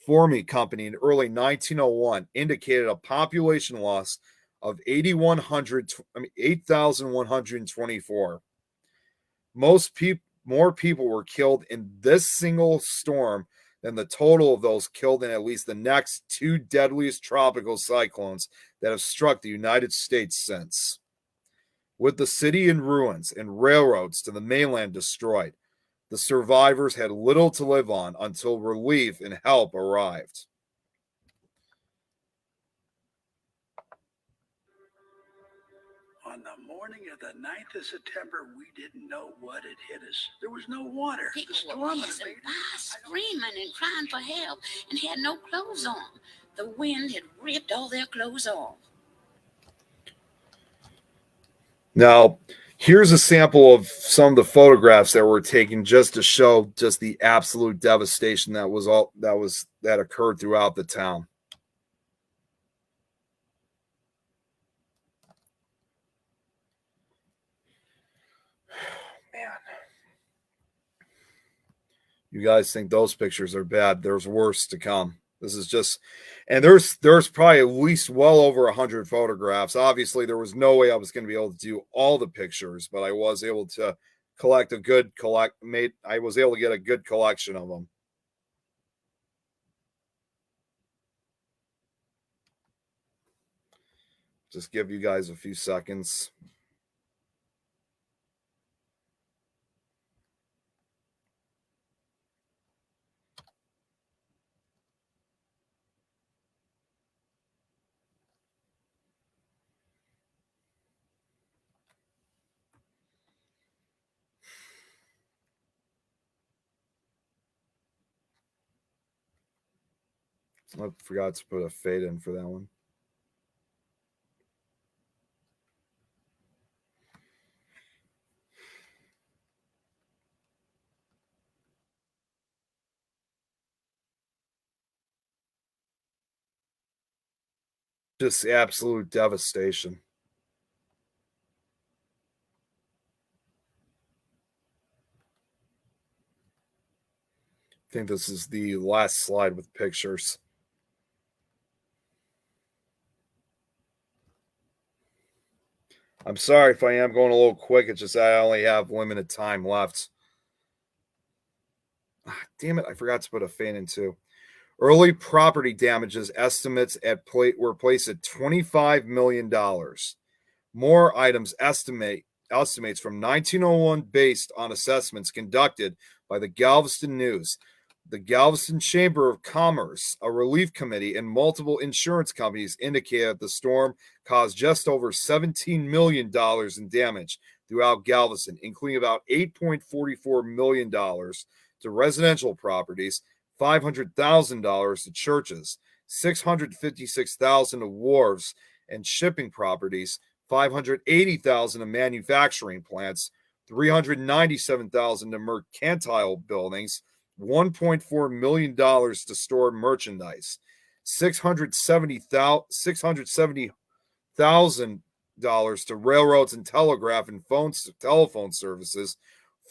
Formey Company in early 1901 indicated a population loss of 8,124. More people were killed in this single storm than the total of those killed in at least the next two deadliest tropical cyclones that have struck the United States since. With the city in ruins and railroads to the mainland destroyed, the survivors had little to live on until relief and help arrived. On the morning of the 9th of September, we didn't know what had hit us. There was no water. People The storm were had passing abated. by, screaming and crying for help, and had no clothes on. The wind had ripped all their clothes off. Now, here's a sample of some of the photographs that were taken just to show just the absolute devastation that occurred throughout the town. Man. You guys think those pictures are bad. There's worse to come. This is just, and there's probably at least well over 100 photographs. Obviously, there was no way I was going to be able to do all the pictures, but I was able to I was able to get a good collection of them. Just give you guys a few seconds. I forgot to put a fade in for that one. Just absolute devastation. I think this is the last slide with pictures. I'm sorry if I am going a little quick. It's just I only have limited time left. Damn it, I forgot to put a fan in too. Early property damages estimates were placed at $25 million. More items estimates from 1901 based on assessments conducted by the Galveston News, the Galveston Chamber of Commerce, a relief committee, and multiple insurance companies indicate that the storm caused just over $17 million in damage throughout Galveston, including about $8.44 million to residential properties, $500,000 to churches, $656,000 to wharves and shipping properties, $580,000 to manufacturing plants, $397,000 to mercantile buildings, $1.4 million to store merchandise, $670,000 to railroads and telegraph and telephone services,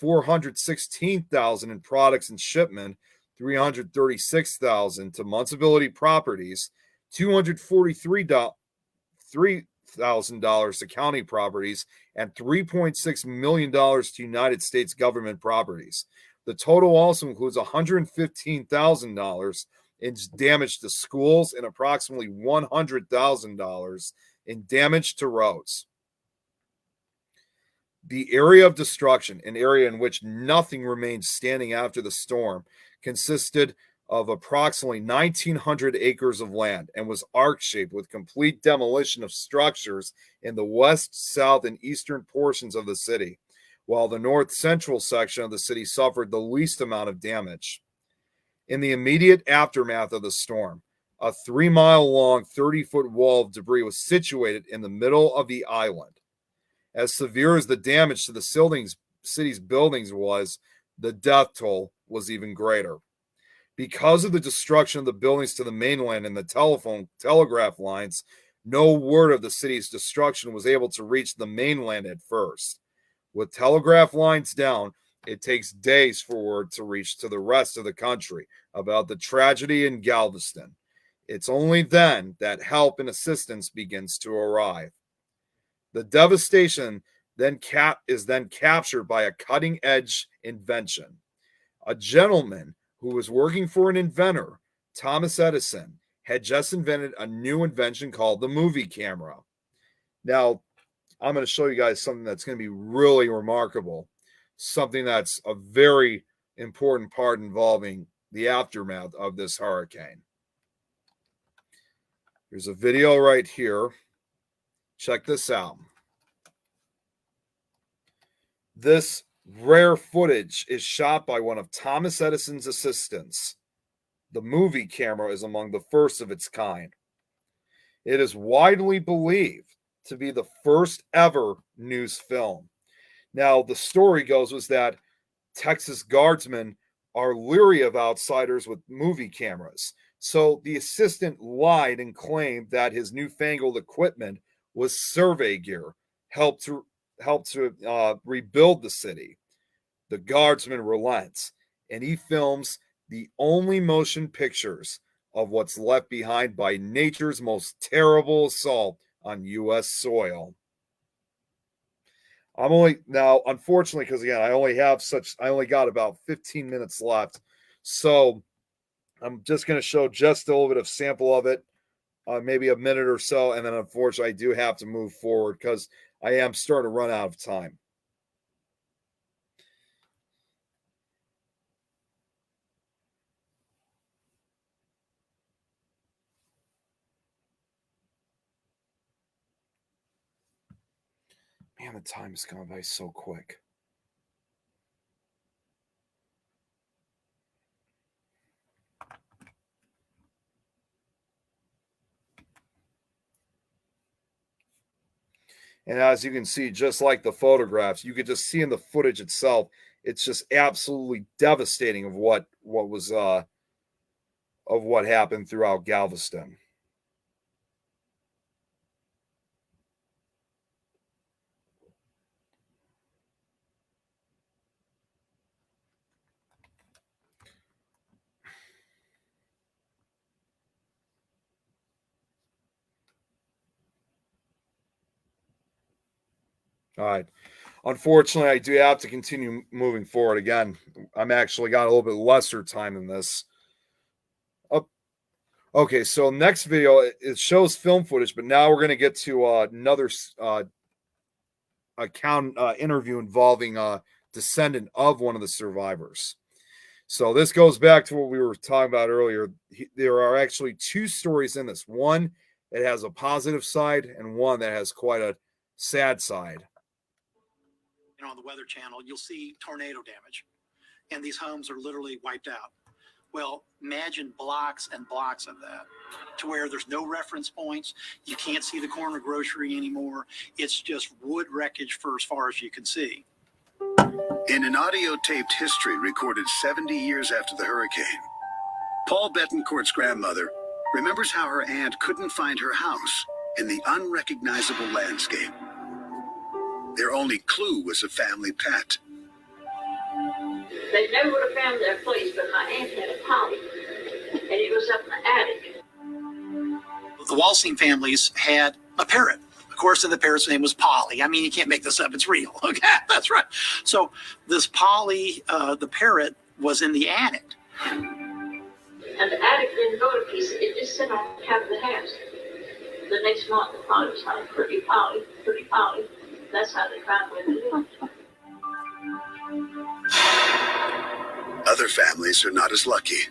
$416,000 in products and shipment, $336,000 to municipality properties, $243,000 to county properties, and $3.6 million to United States government properties. The total also includes $115,000 in damage to schools and approximately $100,000 in damage to roads. The area of destruction, an area in which nothing remained standing after the storm, consisted of approximately 1,900 acres of land and was arc-shaped with complete demolition of structures in the west, south, and eastern portions of the city, while the north-central section of the city suffered the least amount of damage. In the immediate aftermath of the storm, a 3-mile-long, 30-foot wall of debris was situated in the middle of the island. As severe as the damage to the city's buildings was, the death toll was even greater. Because of the destruction of the buildings to the mainland and the telegraph lines, no word of the city's destruction was able to reach the mainland at first. With telegraph lines down, it takes days for word to reach to the rest of the country about the tragedy in Galveston. It's only then that help and assistance begins to arrive. The devastation is then captured by a cutting-edge invention. A gentleman who was working for an inventor, Thomas Edison, had just invented a new invention called the movie camera. Now, I'm going to show you guys something that's going to be really remarkable, something that's a very important part involving the aftermath of this hurricane. Here's a video right here. Check this out. This rare footage is shot by one of Thomas Edison's assistants. The movie camera is among the first of its kind. It is widely believed to be the first ever news film. Now, the story goes was that Texas guardsmen are leery of outsiders with movie cameras. So the assistant lied and claimed that his newfangled equipment was survey gear, helped to rebuild the city. The guardsman relents, and he films the only motion pictures of what's left behind by nature's most terrible assault on U.S. soil. Unfortunately, because again, I only got about 15 minutes left. So I'm just going to show just a little bit of sample of it, maybe a minute or so. And then unfortunately, I do have to move forward because I am starting to run out of time. Man, the time is going by so quick. And as you can see, just like the photographs, you could just see in the footage itself, it's just absolutely devastating of what happened throughout Galveston. All right. Unfortunately, I do have to continue moving forward. Again, I'm actually got a little bit lesser time than this. Okay, so next video, it shows film footage, but now we're going to get to another interview involving a descendant of one of the survivors. So this goes back to what we were talking about earlier. There are actually two stories in this. One that has a positive side and one that has quite a sad side. On the Weather Channel, you'll see tornado damage, and these homes are literally wiped out. Well, imagine blocks and blocks of that, to where there's no reference points. You can't see the corner grocery anymore. It's just wood wreckage for as far as you can see. In an audio-taped history recorded 70 years after the hurricane, Paul Betancourt's grandmother remembers how her aunt couldn't find her house in the unrecognizable landscape. Their only clue was a family pet. They never would have found their place, but my aunt had a Polly, and it was up in the attic. The Walstein families had a parrot. Of course, and the parrot's name was Polly. I mean, you can't make this up. It's real. Okay, that's right. So this Polly, the parrot, was in the attic. And the attic didn't go to pieces. It just sat on top of the house. The next month, the Polly was like, pretty Polly, pretty Polly. That's how they found where they lived. Other families are not as lucky.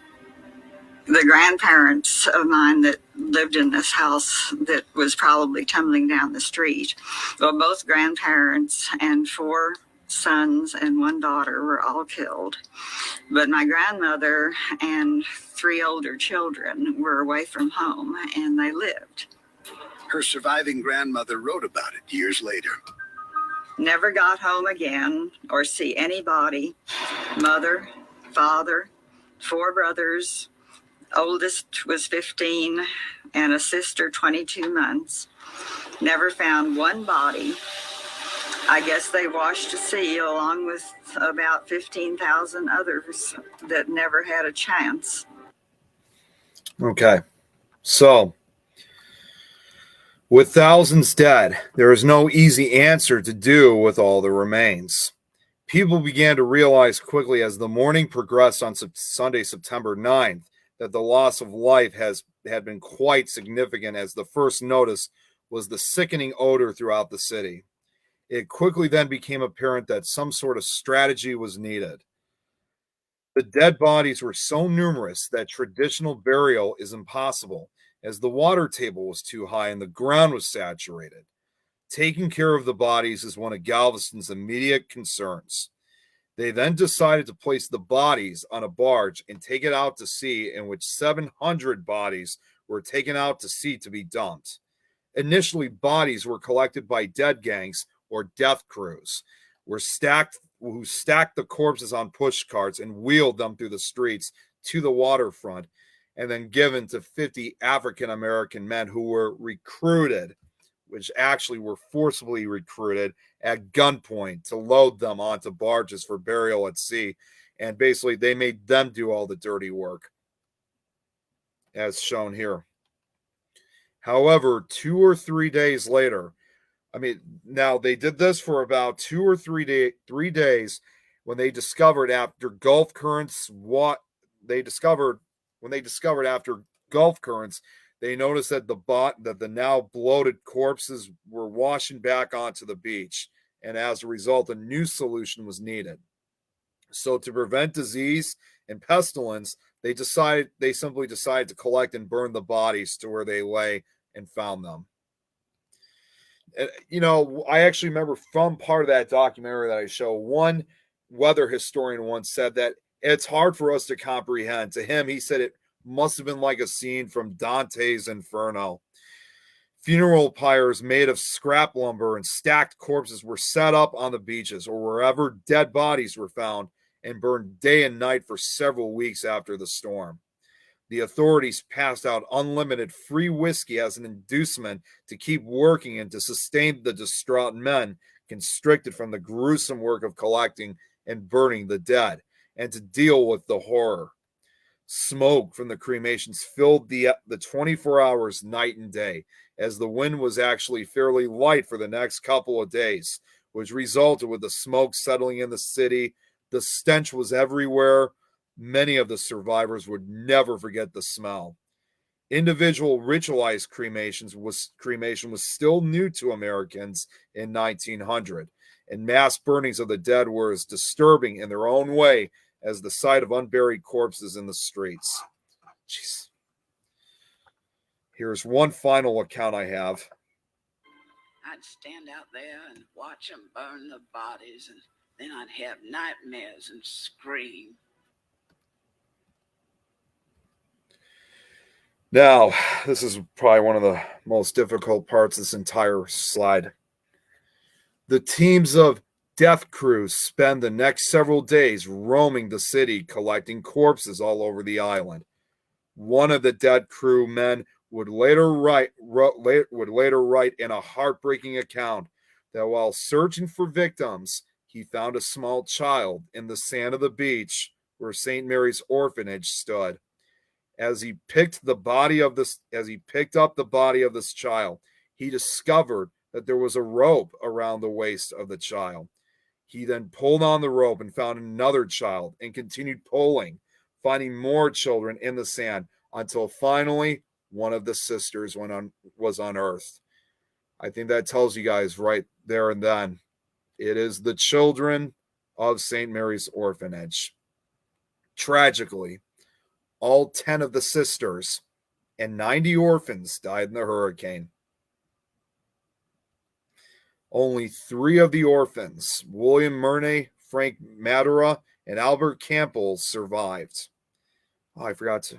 The grandparents of mine that lived in this house that was probably tumbling down the street, well, both grandparents and 4 sons and 1 daughter were all killed. But my grandmother and 3 older children were away from home, and they lived. Her surviving grandmother wrote about it years later. Never got home again or see anybody. Mother, father, 4 brothers. Oldest was 15 and a sister 22 months. Never found 1 body. I guess they washed to sea along with about 15,000 others that never had a chance. Okay. So, with thousands dead, there is no easy answer to do with all the remains. People began to realize quickly as the morning progressed on Sunday, September 9th, that the loss of life had been quite significant, as the first notice was the sickening odor throughout the city. It quickly then became apparent that some sort of strategy was needed. The dead bodies were so numerous that traditional burial is impossible, as the water table was too high and the ground was saturated. Taking care of the bodies is one of Galveston's immediate concerns. They then decided to place the bodies on a barge and take it out to sea, in which 700 bodies were taken out to sea to be dumped. Initially, bodies were collected by dead gangs or death crews, who stacked the corpses on push carts and wheeled them through the streets to the waterfront, and then given to 50 African American men who were recruited, which actually were forcibly recruited at gunpoint to load them onto barges for burial at sea. And basically they made them do all the dirty work, as shown here. However, 2 or 3 days later, now they did this for about 2 or 3 days when they discovered after Gulf currents they noticed that the now bloated corpses were washing back onto the beach, and as a result, a new solution was needed. So to prevent disease and pestilence, they simply decided to collect and burn the bodies to where they lay and found them. I actually remember from part of that documentary that I show, one weather historian once said that it's hard for us to comprehend. To him, he said it must have been like a scene from Dante's Inferno. Funeral pyres made of scrap lumber and stacked corpses were set up on the beaches or wherever dead bodies were found and burned day and night for several weeks after the storm. The authorities passed out unlimited free whiskey as an inducement to keep working and to sustain the distraught men constricted from the gruesome work of collecting and burning the dead, and to deal with the horror. Smoke from the cremations filled the 24 hours night and day, as the wind was actually fairly light for the next couple of days, which resulted with the smoke settling in the city. The stench was everywhere. Many of the survivors would never forget the smell. Individual ritualized cremation was still new to Americans in 1900, and mass burnings of the dead were as disturbing in their own way as the sight of unburied corpses in the streets. Jeez. Here's one final account I have. I'd stand out there and watch them burn the bodies, and then I'd have nightmares and scream. Now, this is probably one of the most difficult parts of this entire slide. The teams of death crews spend the next several days roaming the city, collecting corpses all over the island. One of the dead crew men would later write in a heartbreaking account that while searching for victims, he found a small child in the sand of the beach where St. Mary's Orphanage stood. As he picked up the body of this child, he discovered that there was a rope around the waist of the child. He then pulled on the rope and found another child and continued pulling. finding more children in the sand until finally one of the sisters was unearthed. I think that tells you guys right there and then. It is the children of St. Mary's Orphanage. Tragically, all 10 of the sisters and 90 orphans died in the hurricane. Only 3 of the orphans, William Murnay, Frank Madera, and Albert Campbell, survived. Oh, I forgot to.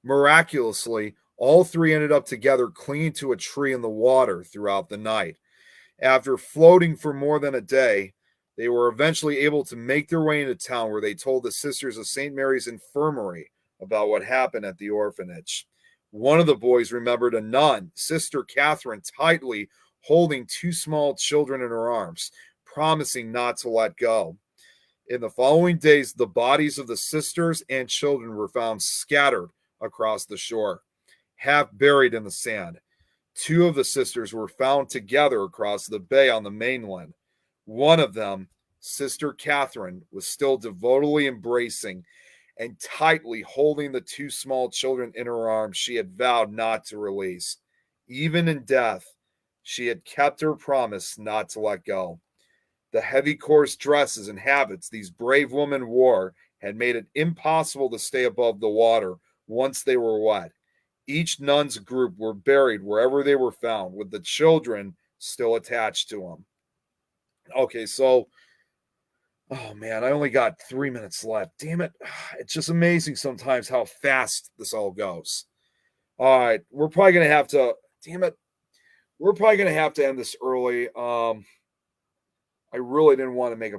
Miraculously, all 3 ended up together clinging to a tree in the water throughout the night. After floating for more than a day, they were eventually able to make their way into town, where they told the Sisters of St. Mary's Infirmary about what happened at the orphanage. One of the boys remembered a nun, Sister Catherine, tightly holding 2 small children in her arms, promising not to let go. In the following days, the bodies of the sisters and children were found scattered across the shore, half buried in the sand. 2 of the sisters were found together across the bay on the mainland. One of them, Sister Catherine, was still devotedly embracing and tightly holding the 2 small children in her arms she had vowed not to release. Even in death, she had kept her promise not to let go. The heavy, coarse dresses and habits these brave women wore had made it impossible to stay above the water once they were wet. Each nun's group were buried wherever they were found, with the children still attached to them. Okay, so, oh man, I only got 3 minutes left. Damn it. It's just amazing sometimes how fast this all goes. All right, we're probably going to have to, damn it, we're probably going to have to end this early. I really didn't want to make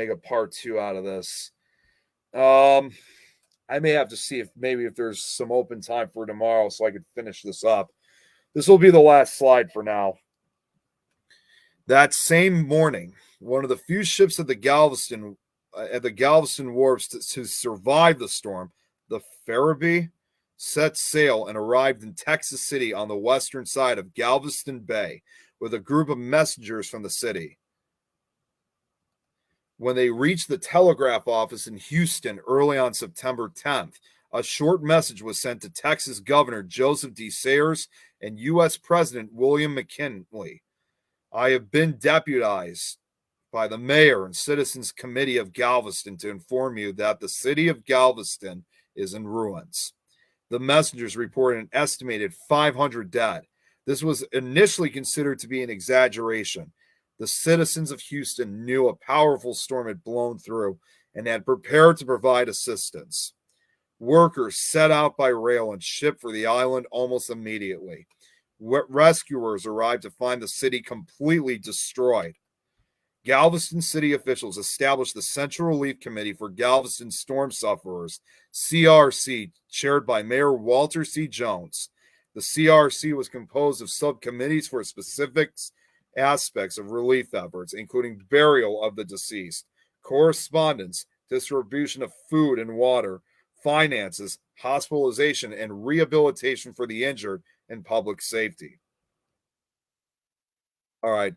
a part 2 out of this. I may have to see if there's some open time for tomorrow so I could finish this up. This will be the last slide for now. That same morning, one of the few ships at the Galveston wharves to survive the storm, the Farabee, set sail and arrived in Texas City on the western side of Galveston Bay with a group of messengers from the city. When they reached the telegraph office in Houston early on September 10th, a short message was sent to Texas Governor Joseph D. Sayers and U.S. President William McKinley. I have been deputized by the Mayor and Citizens Committee of Galveston to inform you that the city of Galveston is in ruins. The messengers reported an estimated 500 dead. This was initially considered to be an exaggeration. The citizens of Houston knew a powerful storm had blown through and had prepared to provide assistance. Workers set out by rail and ship for the island almost immediately. Rescuers arrived to find the city completely destroyed. Galveston city officials established the Central Relief Committee for Galveston Storm Sufferers, CRC, chaired by Mayor Walter C. Jones. The CRC was composed of subcommittees for specific aspects of relief efforts, including burial of the deceased, correspondence, distribution of food and water, finances, hospitalization, and rehabilitation for the injured, and public safety. All right.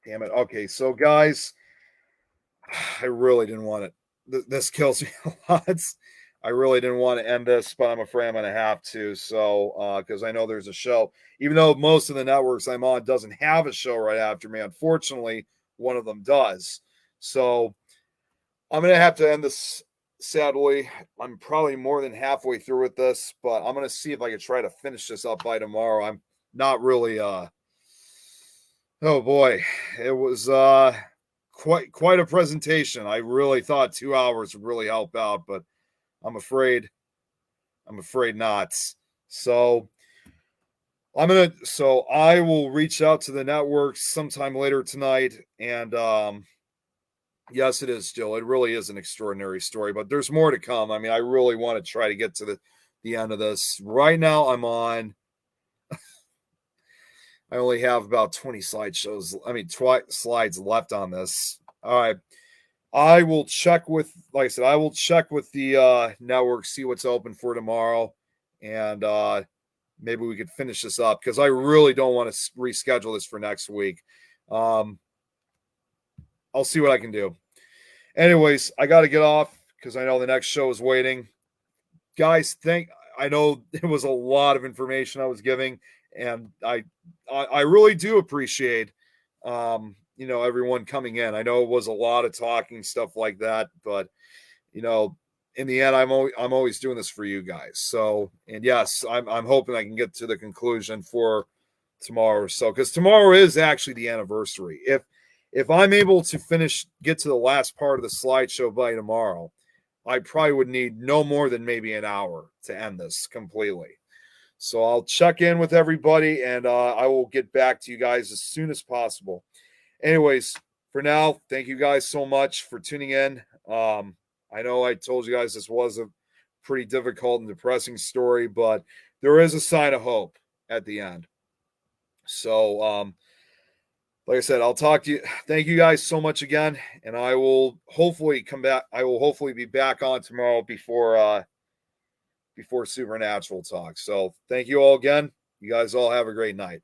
Damn it. Okay, so guys, I really didn't want it. This kills me a lot. I really didn't want to end this, but I'm afraid I'm going to have to. So, because I know there's a show, even though most of the networks I'm on doesn't have a show right after me. Unfortunately, one of them does. So, I'm going to have to end this. Sadly, I'm probably more than halfway through with this, but I'm going to see if I can try to finish this up by tomorrow. I'm not really, oh boy, it was quite a presentation. I really thought 2 hours would really help out, but I'm afraid not. So I will reach out to the networks sometime later tonight. And yes, it is, Jill. It really is an extraordinary story, but there's more to come. I mean, I really want to try to get to the end of this. Right now I'm on, I only have about 20 slides left on this. All right. I will check with, like I said, I will check with the network, see what's open for tomorrow, and maybe we could finish this up because I really don't want to reschedule this for next week. I'll see what I can do. Anyways, I got to get off because I know the next show is waiting. Guys, I know it was a lot of information I was giving, and I really do appreciate everyone coming in. I know it was a lot of talking, stuff like that, but in the end, I'm always doing this for you guys. So, and yes, I'm hoping I can get to the conclusion for tomorrow or so, because tomorrow is actually the anniversary. If I'm able to get to the last part of the slideshow by tomorrow, I probably would need no more than maybe an hour to end this completely. So I'll check in with everybody, and I will get back to you guys as soon as possible. Anyways, for now, thank you guys so much for tuning in. I know I told you guys this was a pretty difficult and depressing story, but there is a sign of hope at the end. So, like I said, I'll talk to you. Thank you guys so much again, and I will hopefully come back. I will hopefully be back on tomorrow before Supernatural talk. So thank you all again. You guys all have a great night.